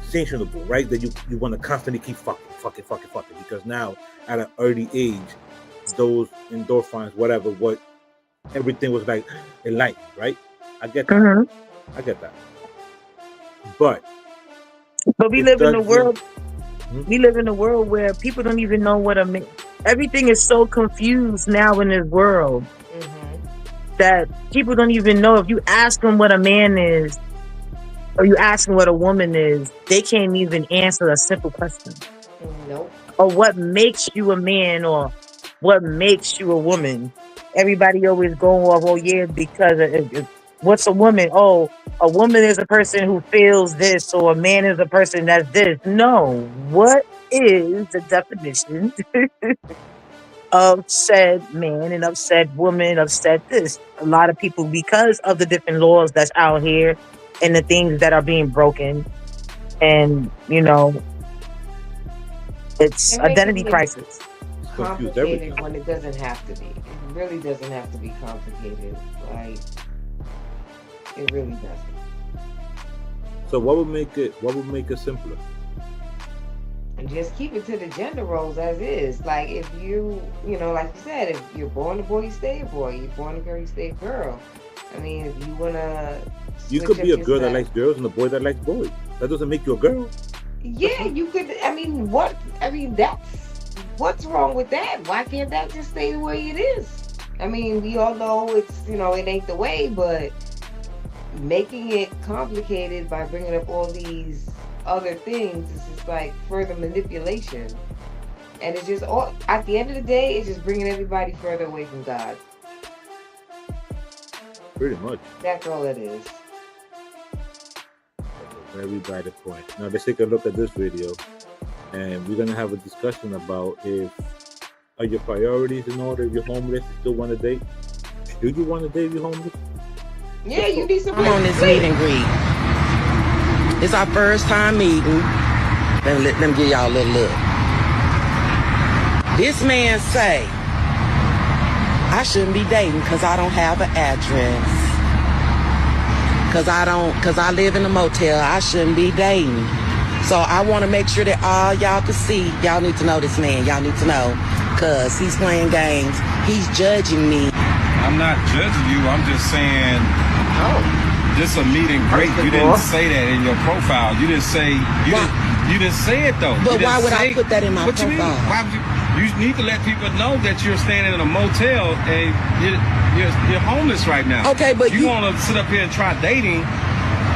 sanctionable, right? That you want to constantly keep fucking, because now at an early age, those endorphins, whatever, what everything was like enlightened, right? I get that. I get that. But we live in a world. We live in a world where people don't even know what a man. Everything is so confused now in this world that people don't even know. If you ask them what a man is, or you ask them what a woman is, they can't even answer a simple question. Nope. Or what makes you a man, or what makes you a woman. Everybody always going off, oh yeah, because what's a woman? Oh, a woman is a person who feels this, or a man is a person that's this. No, what is the definition of said man and of said woman, of said this? A lot of people, because of the different laws that's out here and the things that are being broken, and you know, it's identity crisis. Complicated when it doesn't have to be. It really doesn't have to be complicated. Like, it really doesn't. So what would make it simpler? And just keep it to the gender roles as is. Like, if you know, like you said, if you're born a boy, you stay a boy. You're born a girl, you stay a girl. I mean, if you wanna, you could be a girl that likes girls and a boy that likes boys. That doesn't make you a girl. Yeah, you could. I mean, what's wrong with that? Why can't that just stay the way it is? I mean, we all know it's, you know, it ain't the way, but making it complicated by bringing up all these other things is just like further manipulation. And it's just all, at the end of the day, it's just bringing everybody further away from God. Pretty much. That's all it is. Very valid point. Now let's take a look at this video. And we're gonna have a discussion about are your priorities in order. If you're homeless, you still want to date? Do you want to date if you're homeless? Yeah, you need some. I'm on this meet and greet. It's our first time meeting. Let me give y'all a little look. This man say I shouldn't be dating because I don't have an address. Cause I live in a motel. I shouldn't be dating. So I want to make sure that all y'all can see. Y'all need to know this man. Y'all need to know. Because he's playing games. He's judging me. I'm not judging you. I'm just saying, this a meet and greet. You didn't say that in your profile. You didn't say, you didn't say it though. But why would I put that in my profile? Why would you need to let people know that you're staying in a motel and you're homeless right now. Okay, but you want to sit up here and try dating.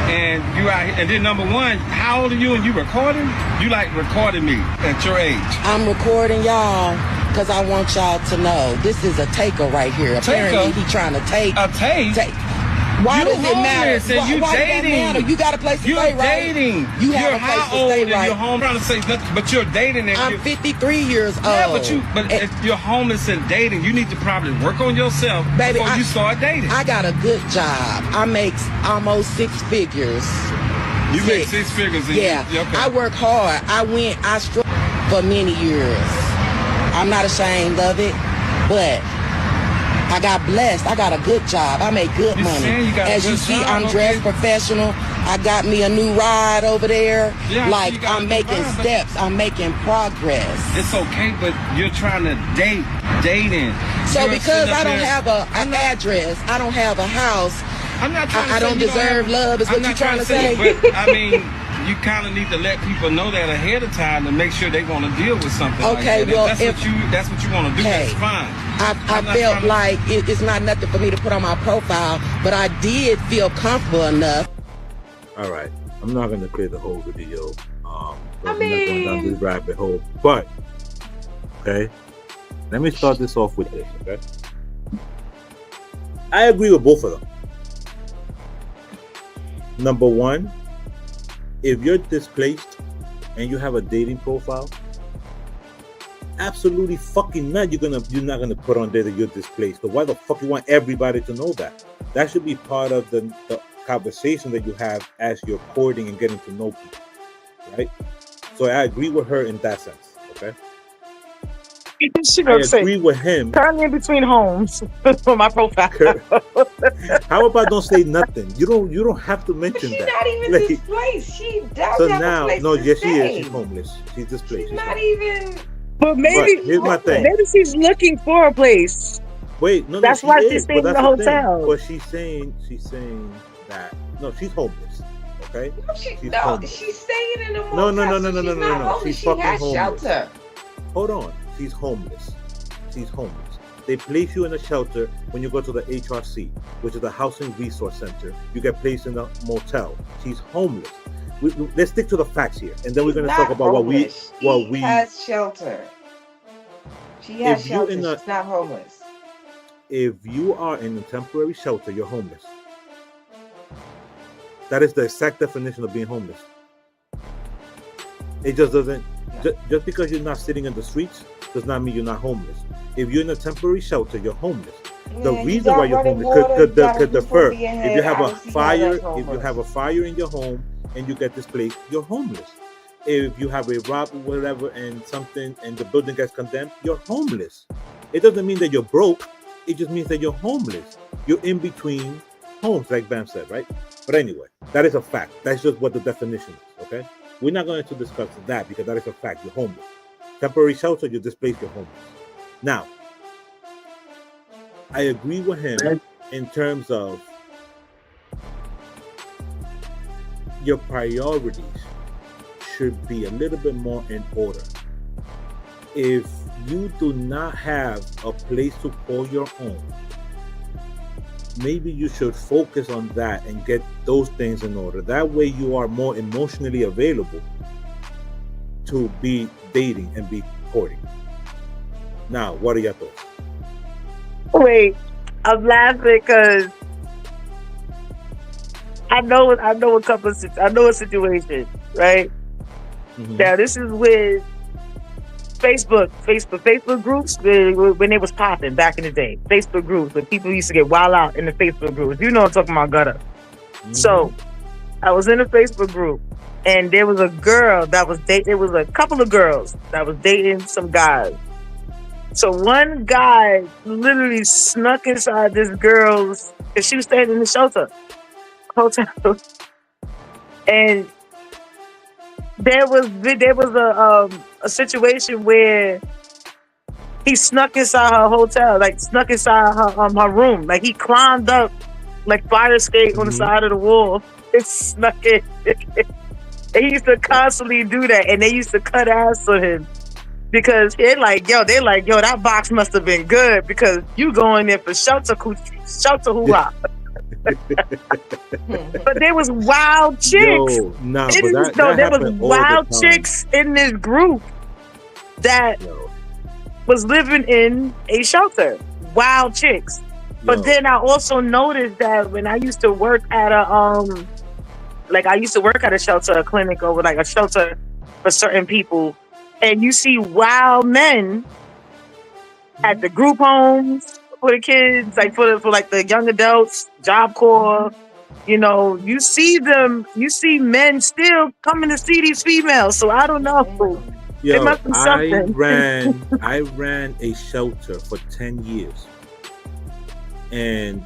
And you out here, and then number one, how old are you and you recording? You like recording me at your age. I'm recording y'all because I want y'all to know this is a taker right here. Apparently he trying to take. A take? Why does it matter? Why dating? You got a place to you're stay, right? Dating. You have a place to stay, right? You're home trying to say nothing, but you're dating. And I'm 53 years old. Yeah, but if you're homeless and dating, you need to probably work on yourself before you start dating. I got a good job. I make almost 6 figures. You make 6 figures? Yeah. Okay. I work hard. I struggled for many years. I'm not ashamed of it, but I got blessed. I got a good job. I make good money. As you see, I'm dressed professional. I got me a new ride over there. Yeah, like I'm making steps. I'm making progress. It's okay, but you're trying to dating. So because I don't have an address, I don't have a house, I'm not trying to I don't deserve love is what you're trying to say. But I mean, you kind of need to let people know that ahead of time to make sure they want to deal with something. Okay, like that. well, that's what you want to do. Hey, that's fine. I felt like it's not nothing for me to put on my profile, but I did feel comfortable enough. All right, I'm not going to play the whole video. I'm not going down this rabbit hole, but okay, let me start this off with this. Okay, I agree with both of them. Number one, if you're displaced and you have a dating profile, absolutely fucking nut you're not gonna put on there that you're displaced. So why the fuck you want everybody to know that? That should be part of the conversation that you have as you're courting and getting to know people, right? So I agree with her in that sense. Okay. I agree with him. Currently in between homes for my profile. How about don't say nothing? You don't have to mention She's that. not even displaced. She does So have now, a place no, to yes, she stay. is. She's homeless. She's displaced. She's not even. But maybe But here's my thing. maybe she's looking for a place. Wait, no, That's she why is, she's but staying in that's the the thing. hotel. But she's saying that no, she's homeless. Okay. She's staying in a motel. No. She's not homeless. She's She fucking has homeless. shelter. Hold on. She's homeless. She's homeless. They place you in a shelter when you go to the HRC, which is the Housing Resource Center. You get placed in a motel. She's homeless. Let's stick to the facts here, and then we're going to talk about what we has shelter. She has shelter. She's not homeless. If you are in a temporary shelter, you're homeless. That is the exact definition of being homeless. It just doesn't. Just because you're not sitting in the streets does not mean you're not homeless. If you're in a temporary shelter, you're homeless. The reason why you're homeless could differ. If you have a fire, in your home and you get displaced, you're homeless. If you have a rob or whatever and the building gets condemned, you're homeless. It doesn't mean that you're broke. It just means that you're homeless. You're in between homes, like Bam said, right? But anyway, that is a fact. That's just what the definition is, okay? We're not going to discuss that because that is a fact. You're homeless. Temporary shelter, you're displaced, you're homeless. Now, I agree with him in terms of your priorities should be a little bit more in order. If you do not have a place to call your own, maybe you should focus on that and get those things in order. That way you are more emotionally available to be dating and be courting. Now, what are your thoughts? Wait, I'm laughing because I know a situation, right? Mm-hmm. Now this is with Facebook groups when it was popping back in the day. Facebook groups when people used to get wild out in the Facebook groups. You know what I'm talking about, gutter. Mm-hmm. So I was in a Facebook group and there was a girl that was dating. There was a couple of girls that was dating some guys. So one guy literally snuck inside this girl's, because she was staying in the shelter hotel, and there was a situation where he snuck inside her hotel, like snuck inside her room, like he climbed up like fire escape on the side of the wall and snuck in. And he used to constantly do that, and they used to cut ass on him. Because they're like, yo, that box must have been good because you going there for shelter hoorah. But there was wild chicks. There was wild chicks in this group that was living in a shelter. Wild chicks. But then I also noticed that when I used to work at a shelter, a clinic, or like a shelter for certain people. And you see wild men at the group homes for the kids, like for like the young adults, Job Corps. You know, you see men still coming to see these females. So I don't know. It must be something. I ran a shelter for 10 years. And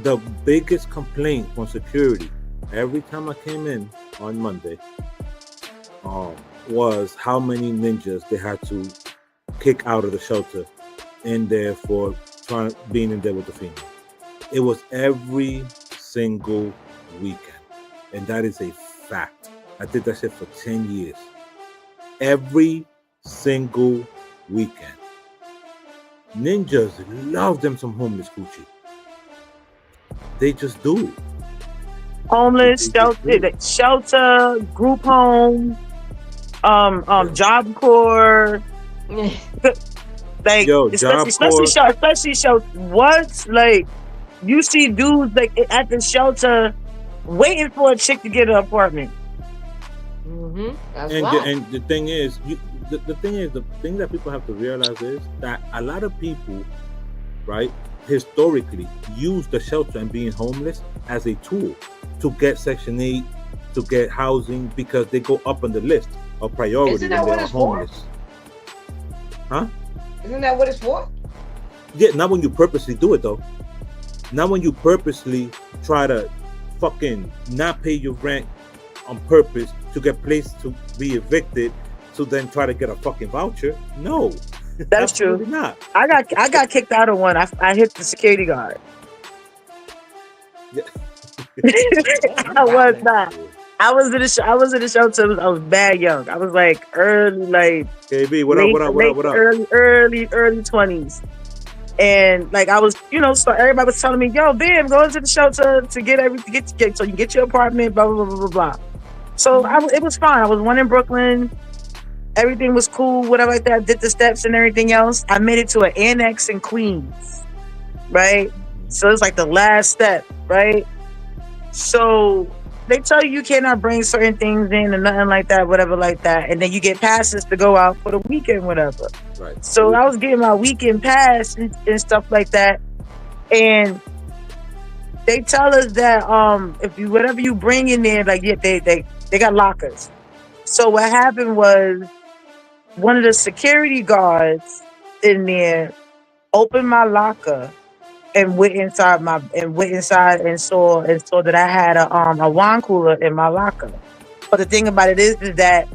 the biggest complaint from security every time I came in on Monday, was how many ninjas they had to kick out of the shelter in there for being in there with the female. It was every single weekend. And that is a fact. I did that shit for 10 years. Every single weekend. Ninjas love them some homeless coochie. They just do. Homeless, shelter, group home, Job Corps, like especially shelter. What, like you see dudes like at the shelter waiting for a chick to get an apartment. Mm-hmm. And the thing is, the thing is, the thing that people have to realize is that a lot of people, right, historically use the shelter and being homeless as a tool to get Section 8, to get housing, because they go up on the list of priority Isn't when that what they're it's for? homeless. Huh? Isn't that what it's for? Yeah, not when you purposely do it though. Not when you purposely try to fucking not pay your rent on purpose to get placed to be evicted, to then try to get a fucking voucher. No, That's true. not. I got kicked out of one. I hit the security guard. Yeah. I was not. I was in the shelter. I was bad young. I was like early, like KB, what up? Early 20s. And like I was, so everybody was telling me, "Yo, Bam, go into the shelter to get everything, so you can get your apartment." Blah blah blah blah blah. So it was fine. I was one in Brooklyn. Everything was cool, whatever like that. I did the steps and everything else. I made it to an annex in Queens, right? So it's like the last step, right? So they tell you cannot bring certain things in and nothing like that, whatever like that. And then you get passes to go out for the weekend, whatever. Right. So I was getting my weekend pass and stuff like that. And they tell us that if you whatever you bring in there, like they got lockers. So what happened was one of the security guards in there opened my locker and went inside and saw that I had a wine cooler in my locker. But the thing about it is that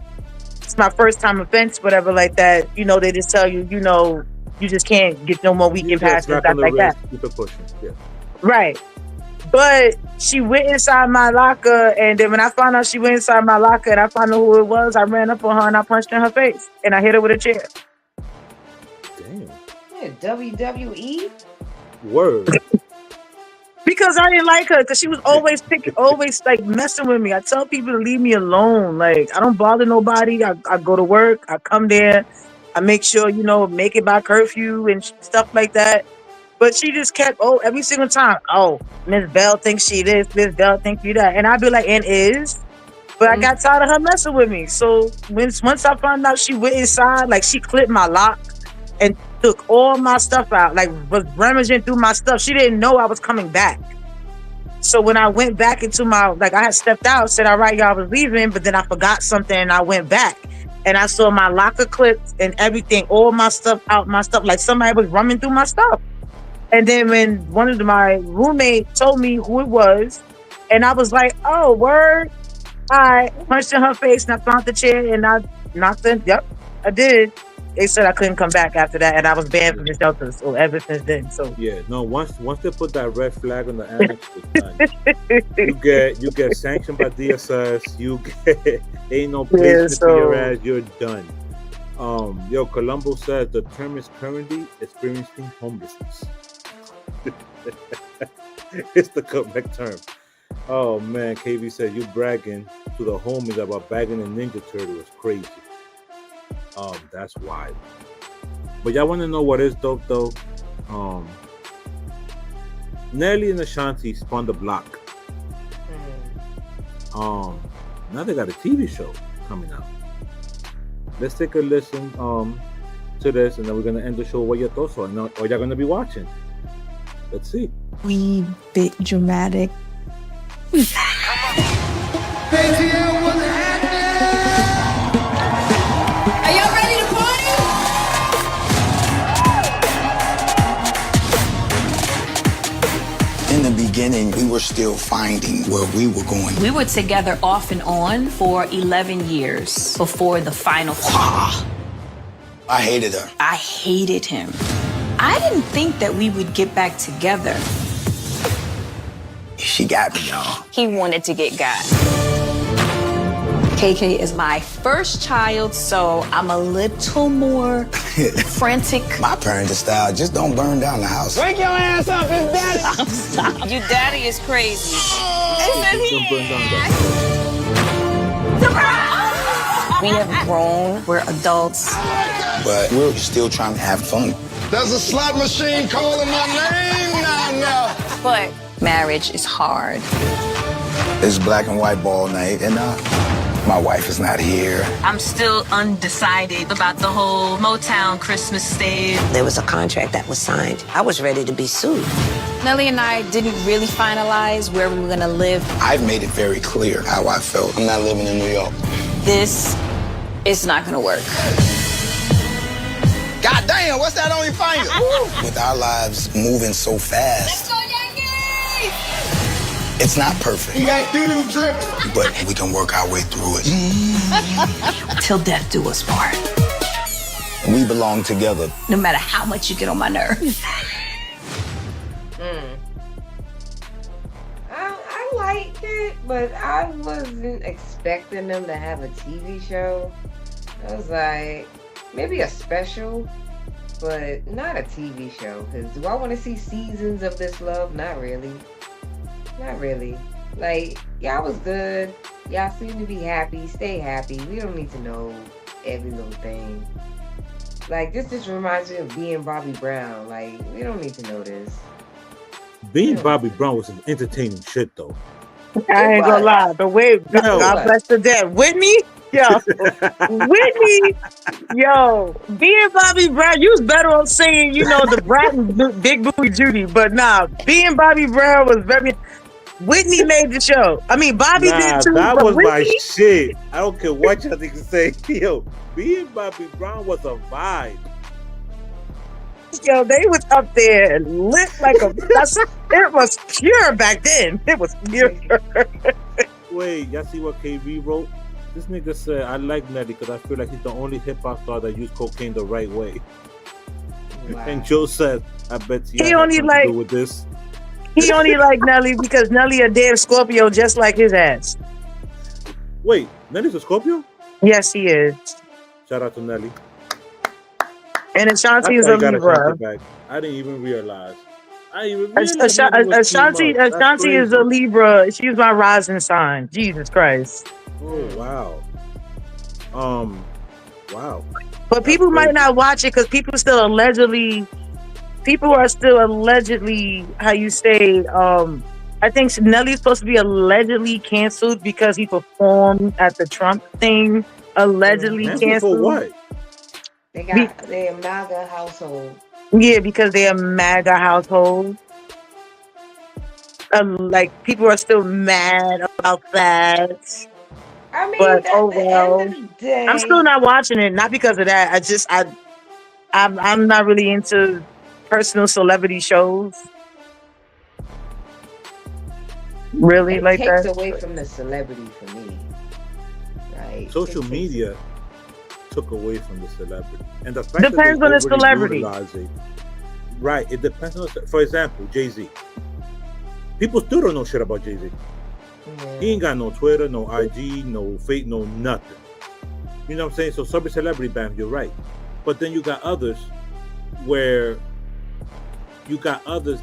it's my first time offense, whatever like that. They just tell you, you just can't get no more weekend passes, stuff like that. Keep it pushing. Yeah. Right. But she went inside my locker, and then when I found out she went inside my locker and I found out who it was, I ran up on her and I punched in her face and I hit her with a chair. Damn. Yeah, WWE. Word. Because I didn't like her, because she was always like messing with me. I tell people to leave me alone. Like, I don't bother nobody. I go to work. I come there. I make sure, make it by curfew and stuff like that. But she just kept, every single time, Miss Bell thinks she this, Miss Bell thinks she that. And I'd be like, and is? But I got tired of her messing with me. So once I found out she went inside, like she clipped my lock and took all my stuff out, like was rummaging through my stuff. She didn't know I was coming back. So when I went back into I had stepped out, said, all right, y'all, I was leaving, but then I forgot something and I went back. And I saw my locker clipped and everything, all my stuff out, like somebody was running through my stuff. And then when one of my roommates told me who it was, and I was like, oh, word. I punched in her face and I found the chair and I knocked it. Yep, I did. They said I couldn't come back after that, and I was banned from the shelter. So ever since then, yeah, no. Once they put that red flag on the annex, it's done. you get sanctioned by DSS. You get ain't no placement for your ass. You're done. Colombo says the term is currently experiencing homelessness. It's the correct term. Oh man, KB said you bragging to the homies about bagging a Ninja Turtle is crazy. That's wild. But y'all want to know what is dope though? Nelly and Ashanti spun the block. Now they got a TV show coming out. Let's take a listen to this, and then we're gonna end the show. What your thoughts are? Or y'all gonna be watching? Let's see. We bit dramatic. Are y'all ready to party? In the beginning, we were still finding where we were going. We were together off and on for 11 years before the final. I hated her. I hated him. I didn't think that we would get back together. She got me, y'all. He wanted to get got. KK is my first child, so I'm a little more frantic. My parenting style, just don't burn down the house. Wake your ass up, it's daddy. Stop. Your daddy is crazy. We have grown, we're adults. But we're still trying to have fun. There's a slot machine calling my name now. But marriage is hard. It's black and white ball night, and My wife is not here. I'm still undecided about the whole Motown Christmas stage. There was a contract that was signed. I was ready to be sued. Nelly and I didn't really finalize where we were gonna live. I've made it very clear how I felt. I'm not living in New York. This is not gonna work. God damn, what's that on your finger? With our lives moving so fast. Let's go, Yankees! It's not perfect. But we can work our way through it. Till death do us part. We belong together. No matter how much you get on my nerves. I liked it, but I wasn't expecting them to have a TV show. I was like, maybe a special, but not a TV show. Because do I want to see seasons of this love? Not really. Not really. Like, y'all was good. Y'all seem to be happy. Stay happy. We don't need to know every little thing. Like, this just reminds me of being Bobby Brown. Like, we don't need to know this. Being Bobby Brown was an entertaining shit, though. I ain't gonna lie. The way God bless the dead. Whitney, yo, Whitney, yo, being Bobby Brown, you was better off saying, you know, the Brat and Big Booty Judy, but nah, being Bobby Brown was very. Whitney made the show. I mean, Bobby did too. That was Whitney, my shit. I don't care what y'all niggas say. Yo, being Bobby Brown was a vibe. Yo, they was up there lit like a. It was pure back then. It was pure. Wait, y'all see what KV wrote? This nigga said, I like Nelly because I feel like he's the only hip hop star that used cocaine the right way. Wow. And Joe said, I bet he only like to do with this. He only like Nelly because Nelly a damn Scorpio just like his ass. Wait, Nelly's a Scorpio? Yes, he is. Shout out to Nelly. And Ashanti is a Libra. I didn't even realize. Ashanti is a Libra. She's my rising sign. Jesus Christ. Oh wow. Wow. But people might not watch it because people are still allegedly, how you say, I think Nelly's supposed to be allegedly canceled because he performed at the Trump thing. Allegedly canceled. For what? They got their MAGA household. Yeah, because they're a MAGA household. Like, people are still mad about that. I mean, but at the end of the day, I'm still not watching it. Not because of that. I'm not really into personal celebrity shows. Really, it like takes that. away from the celebrity for me. Like, social media took away from the celebrity, and the fact depends on the celebrity. Right, it depends on. For example, Jay-Z. People still don't know shit about Jay-Z. Yeah. He ain't got no Twitter, no IG, no fake, no nothing. You know what I'm saying? So some celebrity bam, you're right. But then you got others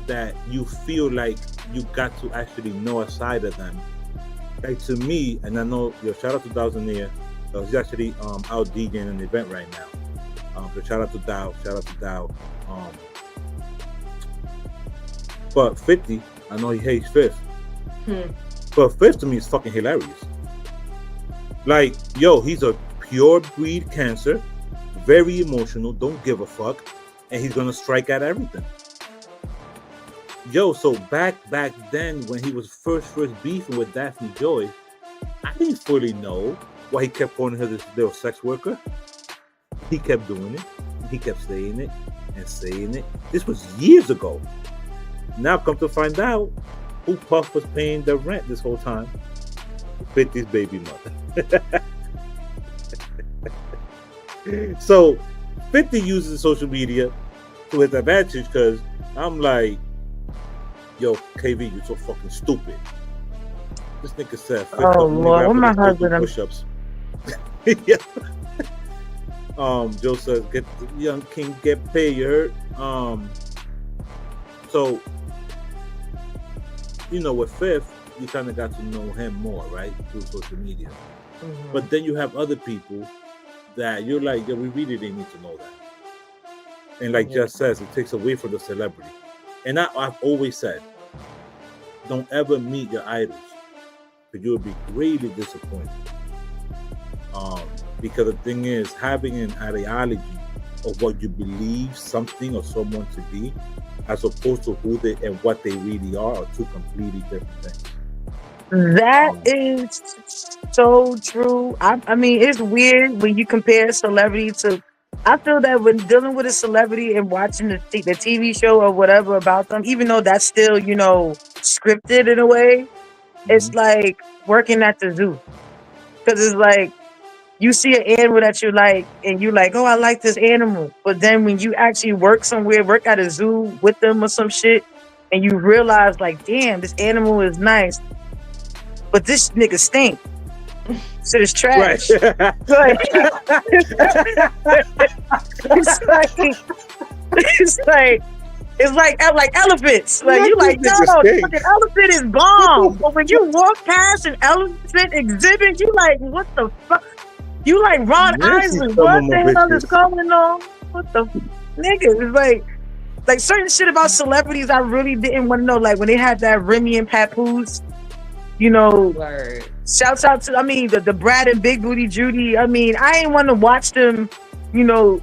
that you feel like you got to actually know a side of them. Like to me, and I know, shout out to Dowsonier. He's actually out DJing an event right now. So shout out to Dow. But 50, I know he hates Fifth. But Fifth to me is fucking hilarious. Like, yo, he's a pure breed cancer, very emotional, don't give a fuck, and he's gonna strike at everything. Yo, so back then when he was first beefing with Daphne Joy, I didn't fully know why he kept calling her this little sex worker. He kept doing it. He kept saying it and saying it. This was years ago. Now come to find out who Puff was paying the rent this whole time. 50's baby mother. So 50 uses social media to his advantage because I'm like, yo, KV, you're so fucking stupid. This nigga said, oh Lord, what my husband push-ups. Yeah. Joe says, get the young king get paid, you heard? So, you know, with Fifth, you kind of got to know him more, right? Through social media. Mm-hmm. But then you have other people that you're like, yo, we really didn't need to know that. And like Jess says, it takes away from the celebrity. And I've always said, don't ever meet your idols, because you'll be greatly disappointed. Because the thing is, having an ideology of what you believe something or someone to be, as opposed to who they and what they really are two completely different things. That is so true. I mean, it's weird when you compare celebrity to. I feel that when dealing with a celebrity and watching the TV show or whatever about them, even though that's still, scripted in a way, it's like working at the zoo. Because it's like, you see an animal that you like, and you like, oh, I like this animal. But then when you actually work somewhere, work at a zoo with them or some shit, and you realize, like, damn, this animal is nice, but this nigga stink. So it's trash. Right. It's like elephants. Like, you like, no, the fucking elephant is bomb. But when you walk past an elephant exhibit, you like, what the fuck? You like Ron Isley. What the hell is going on? What the nigga? It's like certain shit about celebrities I really didn't want to know. Like when they had that Remy and Papoose, Word. Shouts out to, the Brad and Big Booty Judy. I ain't want to watch them,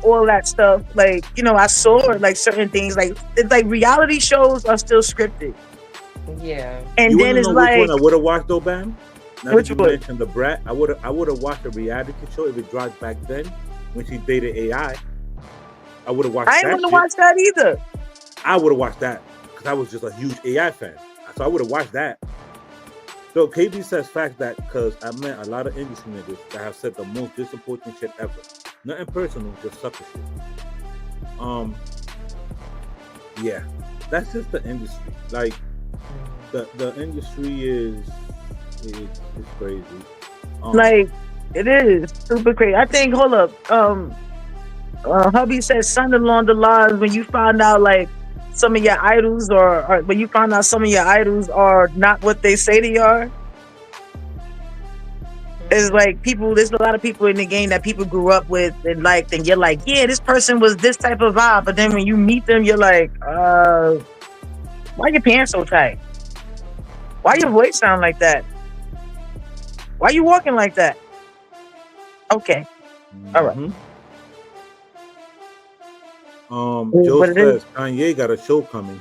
all that stuff. Like, I saw like certain things. Like, it's like reality shows are still scripted. Yeah. And then it's like, which one I would have watched though, Bam? Now which that you one? mentioned the Brat, I would have watched a reality show if it dropped back then when she dated AI. I would have watched. I didn't want to watch that either. I would have watched that because I was just a huge AI fan, so I would have watched that. So KB says fact that because I met a lot of industry niggas that have said the most disappointing shit ever. Nothing personal, just sucker shit. Yeah, that's just the industry. Like the industry is crazy. Like it is super crazy. I think. Hold up. Hubby says something along the lines when you find out like some of your idols or when you find out some of your idols are not what they say they are. It's like there's a lot of people in the game that people grew up with and liked, and you're like, yeah, this person was this type of vibe, but then when you meet them, you're like, why your pants so tight? Why your voice sound like that? Why you walking like that? Okay. All right. Joe says Kanye got a show coming.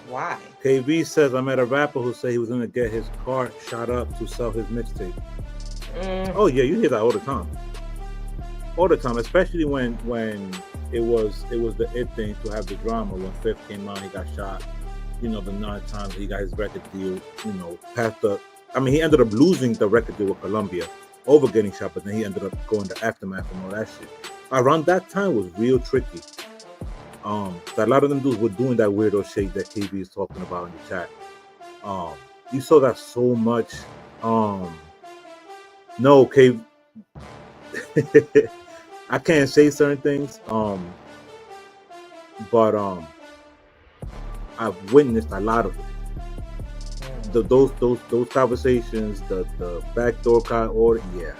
Why? KV says I met a rapper who said he was gonna get his car shot up to sell his mixtape. Oh yeah, you hear that all the time. All the time, especially when it was the it thing to have the drama when Fifth came out, he got shot. The 9 times he got his record deal. He ended up losing the record deal with Columbia over getting shot, but then he ended up going to Aftermath and all that shit. Around that time was real tricky. That a lot of them dudes were doing that weirdo shit that KB is talking about in the chat. You saw that so much. No, KB. I can't say certain things. But I've witnessed a lot of it. Those conversations, the backdoor kind of order. Yeah.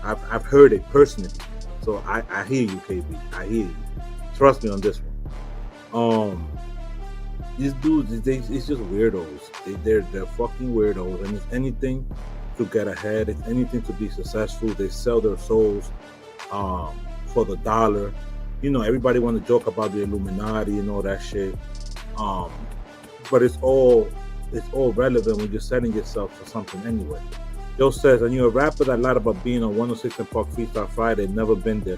I've heard it personally. So I hear you, KB. I hear you. Trust me on this one. These dudes, it's just weirdos. They're fucking weirdos, and it's anything to get ahead. It's anything to be successful. They sell their souls for the dollar. Everybody want to joke about the Illuminati and all that shit. But it's all relevant when you're selling yourself for something anyway. Joe says, I knew a rapper that lied about being on 106 and Park Freestyle Friday. Never been there.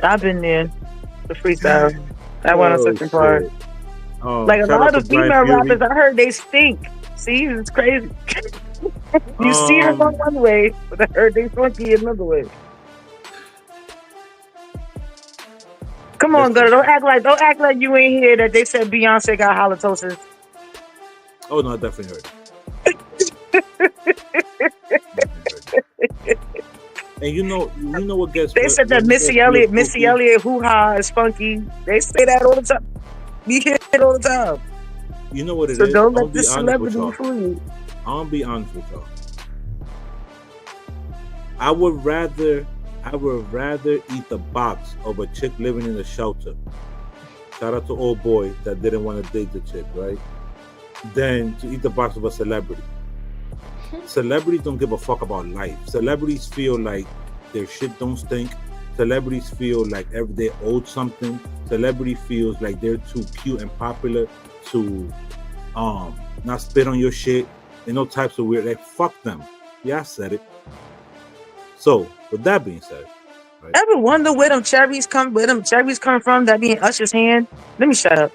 I've been there. The freestyle. That 106 and Park. Like a lot of female rappers, I heard they stink. See, it's crazy. You see them on one way, but I heard they funky another way. Come on, girl. Don't act like you ain't hear that they said Beyonce got halitosis. Oh no, I definitely heard it. And you know what gets? They said that Missy Elliott hoo-ha is funky. They say that all the time. We hear it all the time. You know what it is? So don't let this celebrity fool you. I'll be honest with y'all. I would rather eat the box of a chick living in a shelter. Shout out to old boy that didn't want to date the chick, right? Than to eat the box of a celebrity. Celebrities don't give a fuck about life. Celebrities feel like their shit don't stink. Celebrities feel like they're owed something. Celebrity feels like they're too cute and popular to not spit on your shit and no types of weird. Like, fuck them. Yeah, I said it. So, with that being said, right? Ever wonder where them cherries come from? That be in Usher's hand? Let me shut up.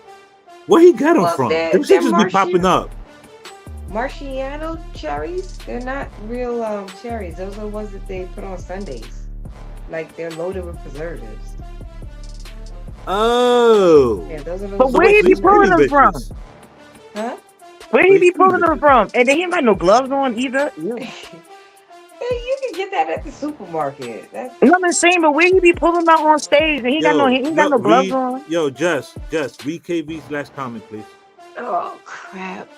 Where he got them from? Them shit just be popping up. Marciano cherries? They're not real cherries. Those are the ones that they put on sundaes. Like, they're loaded with preservatives. Oh. Yeah, those are those. But where he be pulling them from? Huh? Where he be pulling them from? And they ain't got no gloves on either. You can get that at the supermarket. You know what I'm saying? But where he be pulling them out on stage and he got no gloves on? Yo, Jess, read KV's last comment, please. Oh crap.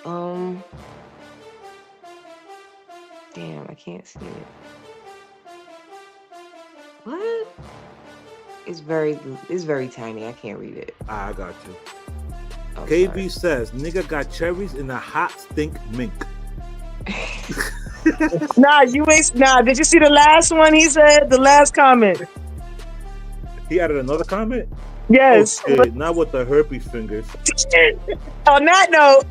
Damn, I can't see it. What? It's very tiny. I can't read it. I got you. Oh, KV says, nigga got cherries in a hot stink mink. Nah, you ain't. Nah, did you see the last one he said? The last comment. He added another comment? Yes. Oh, shit. Not with the herpes fingers. On that note.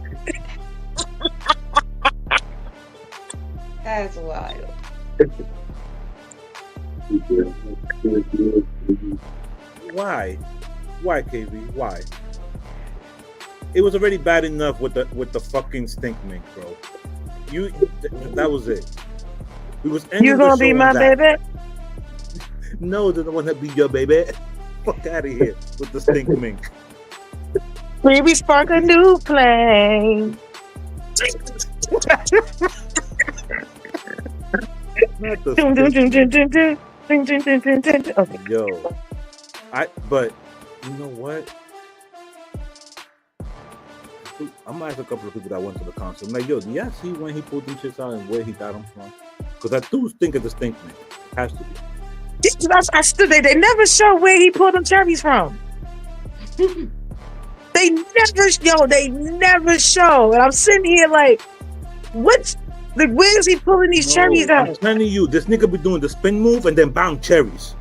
That's wild. Why, KV? Why? It was already bad enough with the fucking stink mink, bro. That was it. We was You gonna be my baby? No, they don't want to be your baby. Fuck out of here with the stink mink. We spark a new plane. Not the okay. Yo, but you know what? I'm gonna ask a couple of people that went to the concert. I'm like, yo, do y'all see when he pulled them shits out and where he got them from? Because I do think of the stink man. It has to be. They never show where he pulled them cherries from. They never show. And I'm sitting here like, where is he pulling these cherries out? I'm telling you, this nigga be doing the spin move and then bang cherries.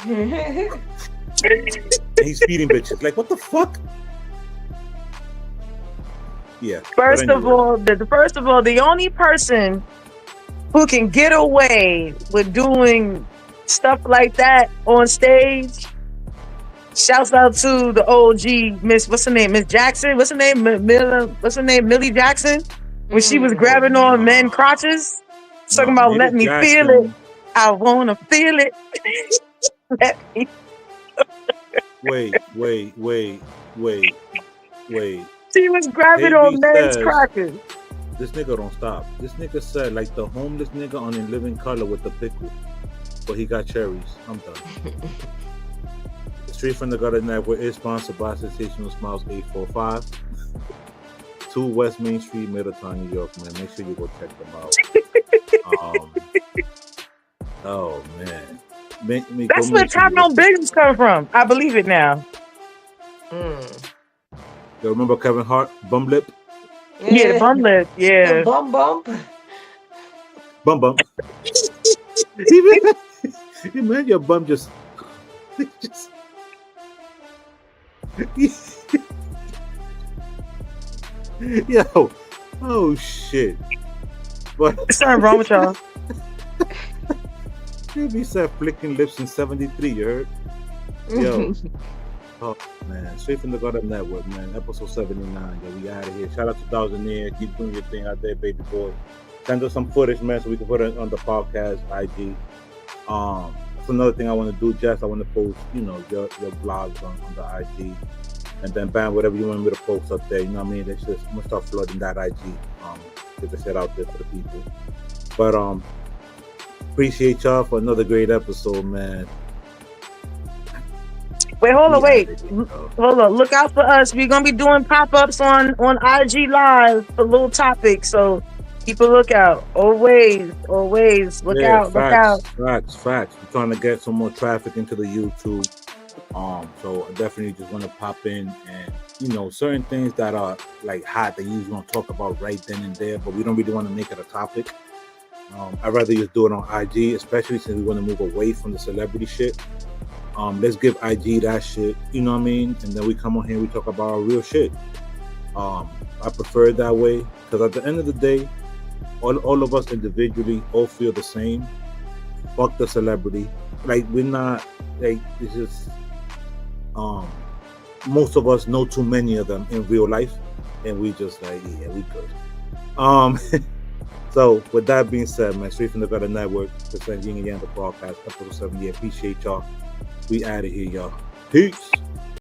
And he's feeding bitches. Like, what the fuck? Yeah. First of all, the only person who can get away with doing stuff like that on stage, shouts out to the OG Miss, what's her name? Miss Jackson? What's her name? Millie Jackson? When she was grabbing on men's crotches, talking about let me feel it. I wanna feel it. Let me. Wait. She was grabbing on men's crotches. This nigga don't stop. This nigga said like the homeless nigga on In Living Color with the pickle, but he got cherries. I'm done. Straight from the Gutter Network is sponsored by Sensational Smiles 845. 2 West Main Street, Middletown, New York, man. Make sure you go check them out. Oh man, that's where Top No Business come from. I believe it now. You remember Kevin Hart, Bum Lip? Yeah, the Bum Lip. Yeah, the bum bump. Man, your bum just. Yo, oh shit! But what's wrong with y'all? He said flicking lips in '73. You heard? Yo, oh man, Straight from the Gutter Network, man. Episode 79. Yo, we out of here. Shout out to Thousandaire. Keep doing your thing out there, baby boy. Send us some footage, man, so we can put it on the podcast IG. That's another thing I want to do, Jess. I want to post, your blogs on the IG. And then bam, whatever you want me to post up there, you know what I mean? I'm gonna start flooding that IG. Get the shit out there for the people. But appreciate y'all for another great episode, man. Wait, hold on. Look out for us. We're gonna be doing pop-ups on IG Live for little topics. So keep a lookout. Always. Look out. Facts. We're trying to get some more traffic into the YouTube. So I definitely just want to pop in and, certain things that are like hot that you usually want to talk about right then and there, but we don't really want to make it a topic. I'd rather just do it on IG, especially since we want to move away from the celebrity shit. Let's give IG that shit, you know what I mean? And then we come on here and we talk about our real shit. I prefer it that way because at the end of the day, all of us individually all feel the same. Fuck the celebrity. Like, we're not, like, it's just, most of us know too many of them in real life, and we just like, yeah, we good. So with that being said, man, Straight from the Gutter Network, present Yin and Yang the podcast, episode 70. Appreciate y'all. We out of here, y'all. Peace.